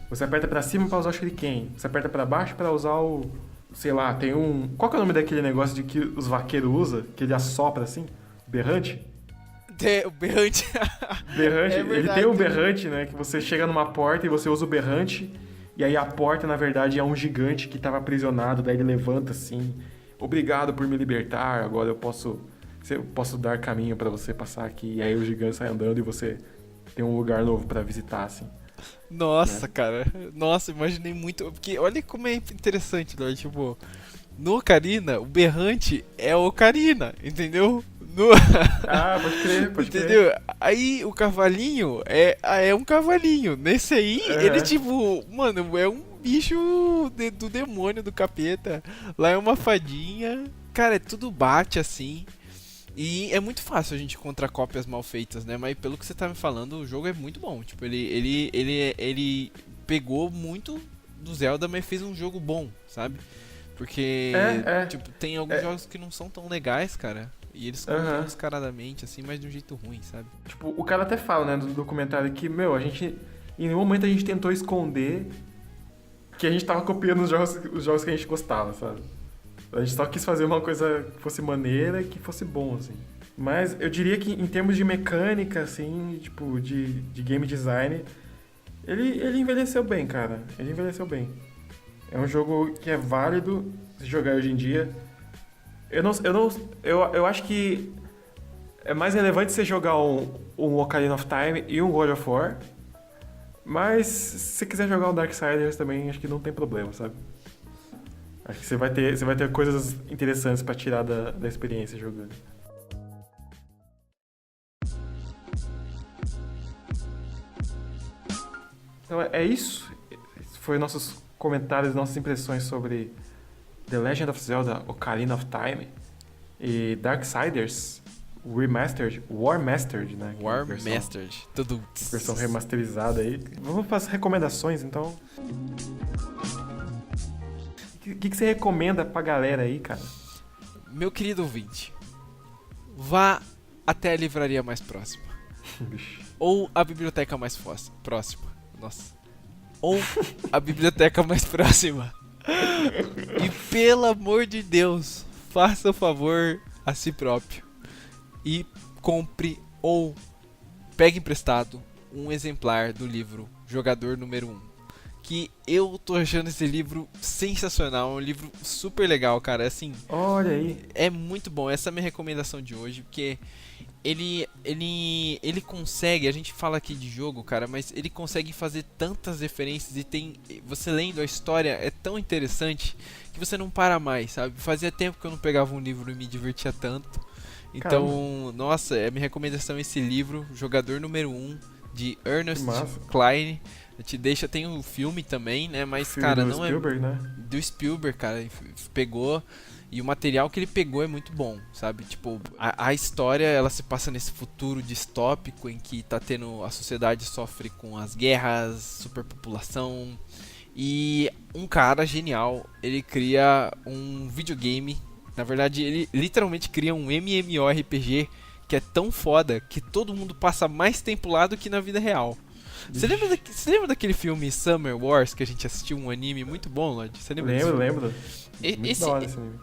você aperta pra cima pra usar o shuriken. Você aperta pra baixo pra usar o... Sei lá, tem um... Qual que é o nome daquele negócio de que os vaqueiros usam? Que ele assopra assim? Berrante? o berrante. Berrante, É ele verdade. tem um berrante, né? Que você chega numa porta e você usa o berrante. E aí a porta, na verdade, é um gigante que tava aprisionado. Daí ele levanta assim. Obrigado por me libertar. Agora eu posso dar caminho pra você passar aqui. E aí o gigante sai andando e você tem um lugar novo pra visitar, assim. Nossa, cara. Nossa, imaginei muito. Porque olha como é interessante, né? Tipo, no Ocarina, o berrante é o Ocarina, entendeu? Ah, pode crer, pode crer. Entendeu? Aí o cavalinho é um cavalinho. Nesse aí, ele tipo, mano, é um bicho do demônio, do capeta. Lá é uma fadinha. Cara, tudo bate assim. E é muito fácil a gente encontrar cópias mal feitas, né? Mas pelo que você tá me falando, o jogo é muito bom. Tipo, ele pegou muito do Zelda, mas fez um jogo bom, sabe? Porque, tipo, tem alguns jogos que não são tão legais, cara. E eles contam descaradamente, assim, mas de um jeito ruim, sabe? Tipo, o cara até fala, né, do documentário que, a gente... Em nenhum momento a gente tentou esconder que a gente tava copiando os jogos que a gente gostava, sabe? A gente só quis fazer uma coisa que fosse maneira e que fosse bom, assim. Mas eu diria que em termos de mecânica, assim, tipo, de game design, ele envelheceu bem, cara. Ele envelheceu bem. É um jogo que é válido se jogar hoje em dia. Eu acho que é mais relevante você jogar um Ocarina of Time e um God of War. Mas se você quiser jogar um Darksiders também, acho que não tem problema, sabe? Acho que você vai ter coisas interessantes pra tirar da experiência jogando. Então é isso. Esses foram nossos comentários, nossas impressões sobre The Legend of Zelda Ocarina of Time e Darksiders Remastered, War Mastered, né? Que é a War versão- Mastered. Tudo. Versão remasterizada aí. Vamos para as recomendações, então. O que você recomenda pra galera aí, cara? Meu querido ouvinte, vá até a livraria mais próxima. Ou a biblioteca mais próxima. Nossa. Ou a biblioteca mais próxima. E pelo amor de Deus, faça o favor a si próprio. E compre ou pegue emprestado um exemplar do livro Jogador Número 1. Que eu tô achando esse livro sensacional, é um livro super legal, cara, assim, Olha aí. é muito bom, essa é a minha recomendação de hoje, porque ele consegue, a gente fala aqui de jogo, cara, mas ele consegue fazer tantas referências e você lendo a história é tão interessante que você não para mais, sabe? Fazia tempo que eu não pegava um livro e me divertia tanto. Então, Caramba. nossa, a minha recomendação é esse livro, Jogador Número 1, de Ernest Que massa. Cline. Te deixa, tem um filme também, né? Mas, Filme cara, do não Spielberg, é. né? Do Spielberg, cara, pegou. E o material que ele pegou é muito bom, sabe? Tipo, a história, ela se passa nesse futuro distópico em que tá tendo. A sociedade sofre com as guerras, superpopulação. E um cara genial, ele cria um videogame. Na verdade, ele literalmente cria um MMORPG que é tão foda que todo mundo passa mais tempo lá do que na vida real. Você lembra daquele filme Summer Wars que a gente assistiu, um anime muito bom, Lodge? Você lembra disso? Lembro. E- Muito esse- da hora esse anime.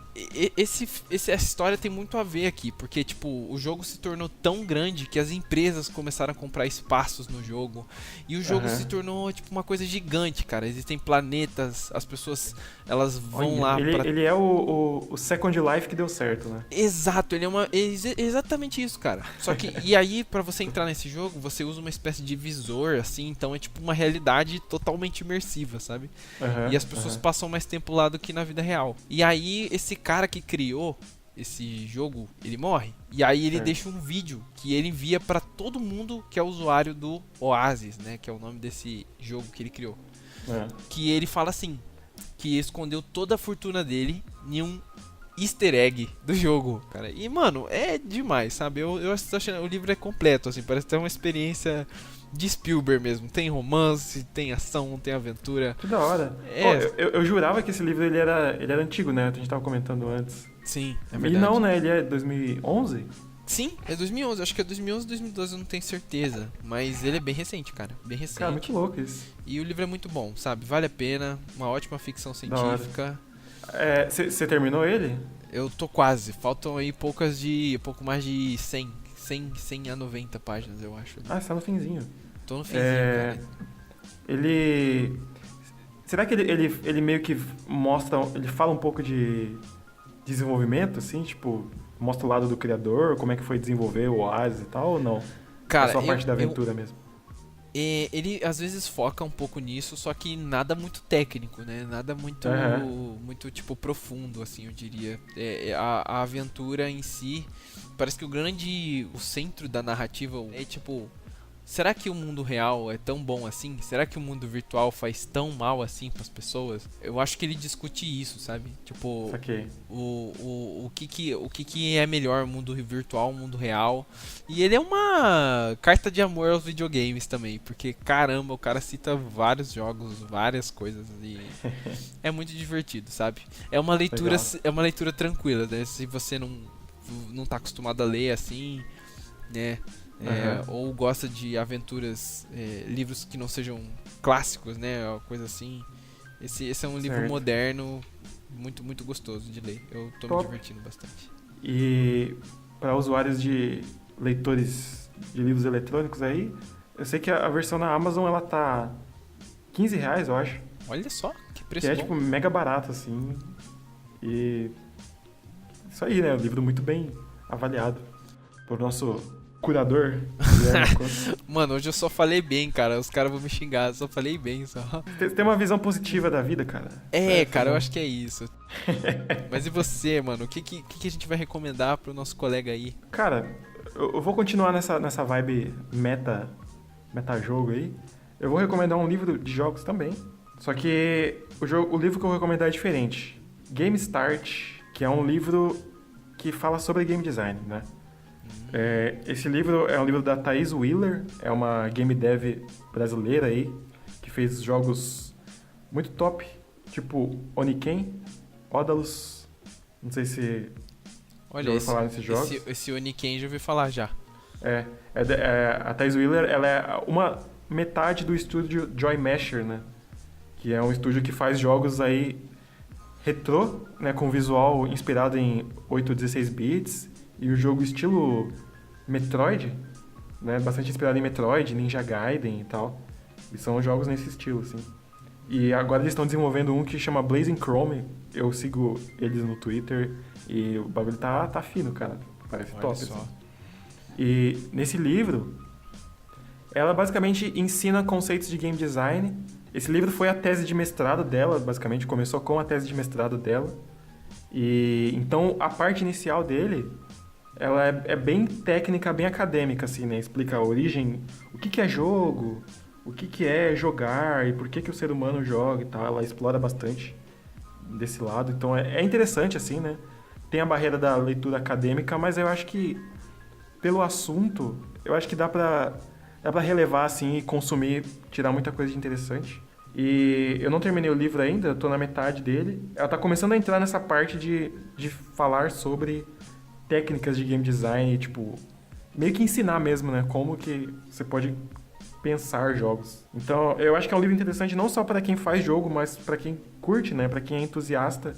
essa história tem muito a ver aqui, porque tipo, o jogo se tornou tão grande que as empresas começaram a comprar espaços no jogo, e o jogo se tornou tipo uma coisa gigante, cara. Existem planetas, as pessoas elas vão lá pra... Ele é o Second Life que deu certo, né? Exato, ele é exatamente isso, cara. Só que, e aí, pra você entrar nesse jogo, você usa uma espécie de visor, assim, então é tipo uma realidade totalmente imersiva, sabe? E as pessoas passam mais tempo lá do que na vida real. E aí, esse cara que criou esse jogo, ele morre. E aí ele deixa um vídeo que ele envia pra todo mundo que é usuário do Oasis, né? Que é o nome desse jogo que ele criou. Que ele fala assim, que escondeu toda a fortuna dele em um easter egg do jogo, cara. E, mano, é demais, sabe? Eu tô achando, o livro é completo, assim, parece ter uma experiência de Spielberg mesmo. Tem romance, tem ação, tem aventura. Que da hora. Eu jurava que esse livro ele era antigo, né? A gente tava comentando antes. Sim, é E verdade. não, né? Ele é 2011? Sim, é 2011. Acho que é 2011 ou 2012, eu não tenho certeza. Mas ele é bem recente, cara. Bem recente. Cara, muito louco isso. E o livro é muito bom, sabe? Vale a pena. Uma ótima ficção científica. Você terminou ele? Eu tô quase. Faltam aí pouco mais de 100 a 90 páginas, eu acho. Ah, você tá no finzinho. Tô no finzinho, cara. Ele... Será que ele meio que mostra... Ele fala um pouco de desenvolvimento, assim? Tipo, mostra o lado do criador, como é que foi desenvolver o Oasis e tal, ou não? Cara, é só a parte da aventura mesmo? Ele às vezes foca um pouco nisso, só que nada muito técnico, né? Nada muito, muito tipo, profundo, assim, eu diria. A aventura em si, parece que o centro da narrativa é tipo... Será que o mundo real é tão bom assim? Será que o mundo virtual faz tão mal assim pras pessoas? Eu acho que ele discute isso, sabe? Tipo, o que é melhor, o mundo virtual, o mundo real. E ele é uma carta de amor aos videogames também, porque caramba, o cara cita vários jogos, várias coisas e é muito divertido, sabe? É uma leitura tranquila, né? Se você não tá acostumado a ler assim, né? Ou gosta de aventuras, livros que não sejam clássicos, né? Coisa assim. Esse é um livro moderno, muito, muito gostoso de ler. Eu tô me divertindo bastante. E para usuários de leitores de livros eletrônicos aí, eu sei que a versão na Amazon ela tá R$15, eu acho. Olha só, que preço que é bom. tipo mega barato, assim. E isso aí, né? Um livro muito bem avaliado por nosso curador. Mano, hoje eu só falei bem, cara. Os caras vão me xingar, eu só falei bem só. Tem uma visão positiva da vida, cara. Cara, eu acho que é isso. Mas e você, mano? O que a gente vai recomendar pro nosso colega aí? Cara, eu vou continuar nessa vibe meta jogo aí. Eu vou recomendar um livro de jogos também. Só que o livro que eu vou recomendar é diferente. Game Start, que é um livro que fala sobre game design, né? Esse livro é um livro da Thaís Wheeler, é uma game dev brasileira aí, que fez jogos muito top, tipo Oniken, Odalus, não sei se já ouviu falar nesses jogos. Esse Oniken já ouvi falar já. A Thaís Wheeler, ela é uma metade do estúdio Joy Masher, né? Que é um estúdio que faz jogos aí retrô, né, com visual inspirado em 8 ou 16 bits, e o jogo estilo Metroid, né, bastante inspirado em Metroid, Ninja Gaiden e tal. E são jogos nesse estilo, assim. E agora eles estão desenvolvendo um que chama Blazing Chrome. Eu sigo eles no Twitter e o bagulho tá fino, cara. Parece top, assim. E nesse livro, ela basicamente ensina conceitos de game design. Esse livro foi a tese de mestrado dela, basicamente, começou com a tese de mestrado dela. E então a parte inicial dele, ela é bem técnica, bem acadêmica, assim, né? Explica a origem, o que é jogo, o que é jogar e por que o ser humano joga e tal. Ela explora bastante desse lado. Então é interessante, assim, né? Tem a barreira da leitura acadêmica, mas eu acho que, pelo assunto, eu acho que dá pra relevar, assim, e consumir, tirar muita coisa de interessante. E eu não terminei o livro ainda, eu tô na metade dele. Ela tá começando a entrar nessa parte de falar sobre técnicas de game design, tipo, meio que ensinar mesmo, né? Como que você pode pensar jogos. Então, eu acho que é um livro interessante não só para quem faz jogo, mas para quem curte, né? Para quem é entusiasta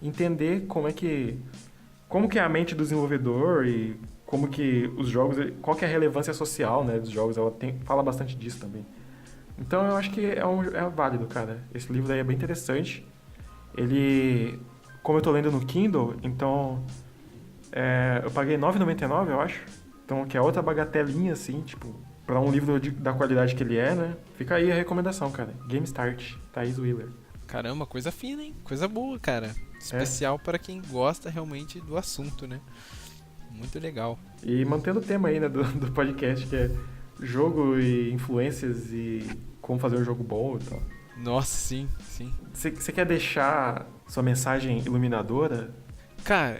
entender como que é a mente do desenvolvedor e como que os jogos, qual que é a relevância social, né, dos jogos. Ela fala bastante disso também. Então eu acho que é válido, cara. Esse livro aí é bem interessante. Ele, como eu tô lendo no Kindle, então eu paguei R$ 9,99, eu acho. Então, que é outra bagatelinha, assim, tipo, pra um livro da qualidade que ele é, né? Fica aí a recomendação, cara. Game Start, Thaís Wheeler. Caramba, coisa fina, hein? Coisa boa, cara. Especial para quem gosta realmente do assunto, né? Muito legal. E mantendo o tema aí, né, do podcast, que é jogo e influências e como fazer um jogo bom e tal. Nossa, sim, sim. Você quer deixar sua mensagem iluminadora? Cara,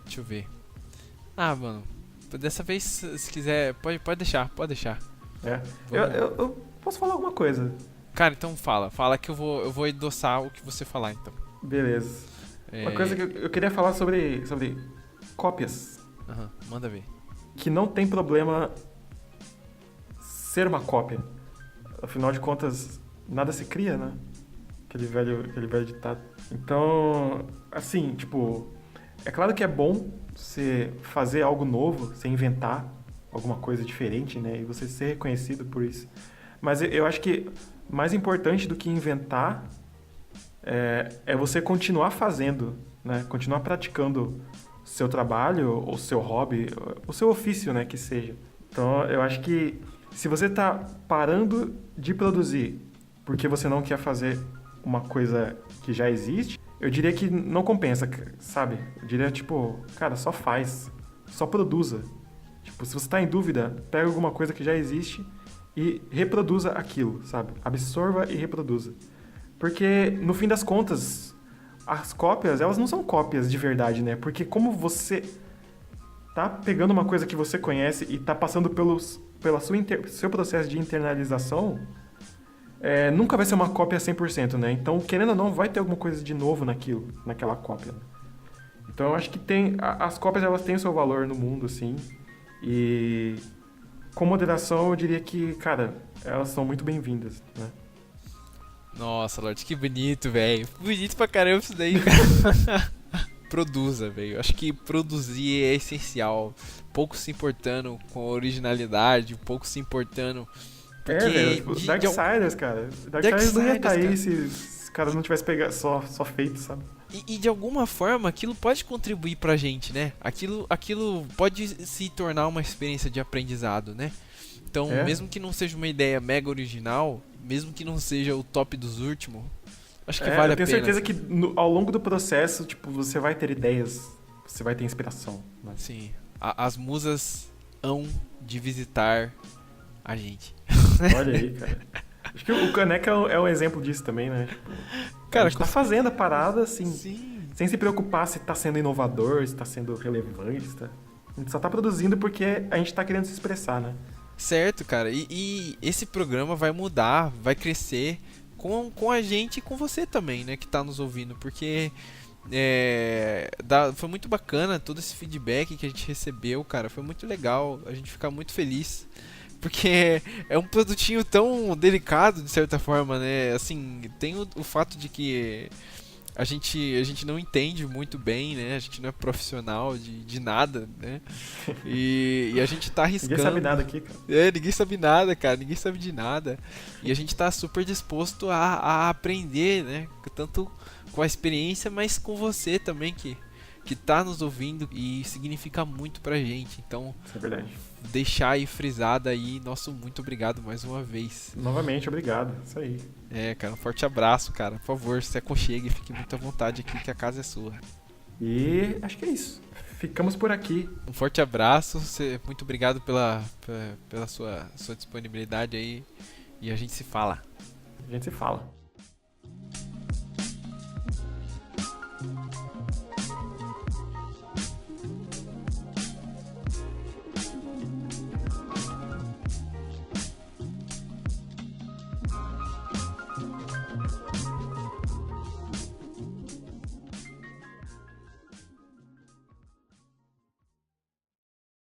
deixa eu ver. Ah, mano, dessa vez, se quiser, pode deixar. É. Vamos. Eu posso falar alguma coisa. Cara, então fala que eu vou endossar o que você falar, então. Beleza. Uma coisa que eu queria falar sobre cópias. Aham, manda ver. Que não tem problema ser uma cópia. Afinal de contas, nada se cria, né? Aquele velho ditado. Então, assim, tipo, é claro que é bom você fazer algo novo, você inventar alguma coisa diferente, né? E você ser reconhecido por isso. Mas eu acho que mais importante do que inventar é você continuar fazendo, né? Continuar praticando o seu trabalho, o seu hobby, o seu ofício, né? Que seja. Então, eu acho que se você tá parando de produzir porque você não quer fazer uma coisa que já existe, eu diria que não compensa, sabe? Eu diria, tipo, cara, só faz, só produza. Tipo, se você tá em dúvida, pega alguma coisa que já existe e reproduza aquilo, sabe? Absorva e reproduza. Porque, no fim das contas, as cópias, elas não são cópias de verdade, né? Porque como você tá pegando uma coisa que você conhece e tá passando pelo seu processo de internalização, nunca vai ser uma cópia 100%, né? Então, querendo ou não, vai ter alguma coisa de novo naquela cópia. Né? Então, eu acho que as cópias, elas têm o seu valor no mundo, assim. E com moderação, eu diria que, cara, elas são muito bem-vindas, né? Nossa, Lorde, que bonito, velho. Bonito pra caramba isso daí, cara. Produza, velho. Acho que produzir é essencial. Pouco se importando com a originalidade, pouco se importando. Porque velho, tipo, Darksiders, cara. Darksiders não ia estar aí se os caras não tivessem pegado só feito, sabe? E de alguma forma aquilo pode contribuir pra gente, né? Aquilo pode se tornar uma experiência de aprendizado, né? Então, mesmo que não seja uma ideia mega original, mesmo que não seja o top dos últimos, acho que vale a pena. Eu tenho certeza que ao longo do processo, tipo, você vai ter ideias, você vai ter inspiração. Né? Sim, as musas hão de visitar a gente. Olha aí, cara. Acho que o Caneca é um exemplo disso também, né? Tipo, cara, a gente tá fazendo a parada, assim, sim, sem se preocupar se tá sendo inovador, se tá sendo relevante. A gente só tá produzindo porque a gente tá querendo se expressar, né? certo, cara. E esse programa vai mudar, vai crescer com a gente e com você também, né? Que tá nos ouvindo. Porque foi muito bacana todo esse feedback que a gente recebeu, cara. Foi muito legal, a gente fica muito feliz. Porque é um produtinho tão delicado, de certa forma, né? Assim, tem o fato de que a gente não entende muito bem, né? A gente não é profissional de nada, né? E a gente tá arriscando. Ninguém sabe nada aqui, cara. Ninguém sabe nada, cara. Ninguém sabe de nada. E a gente tá super disposto a aprender, né? Tanto com a experiência, mas com você também, que tá nos ouvindo e significa muito pra gente. Então, isso é verdade. Deixar aí frisado aí, nosso muito obrigado mais uma vez. Novamente, obrigado. Isso aí. Cara, um forte abraço, cara. Por favor, se aconchegue e fique muito à vontade aqui, que a casa é sua. E acho que é isso. Ficamos por aqui. Um forte abraço, muito obrigado pela sua disponibilidade aí. E a gente se fala. A gente se fala.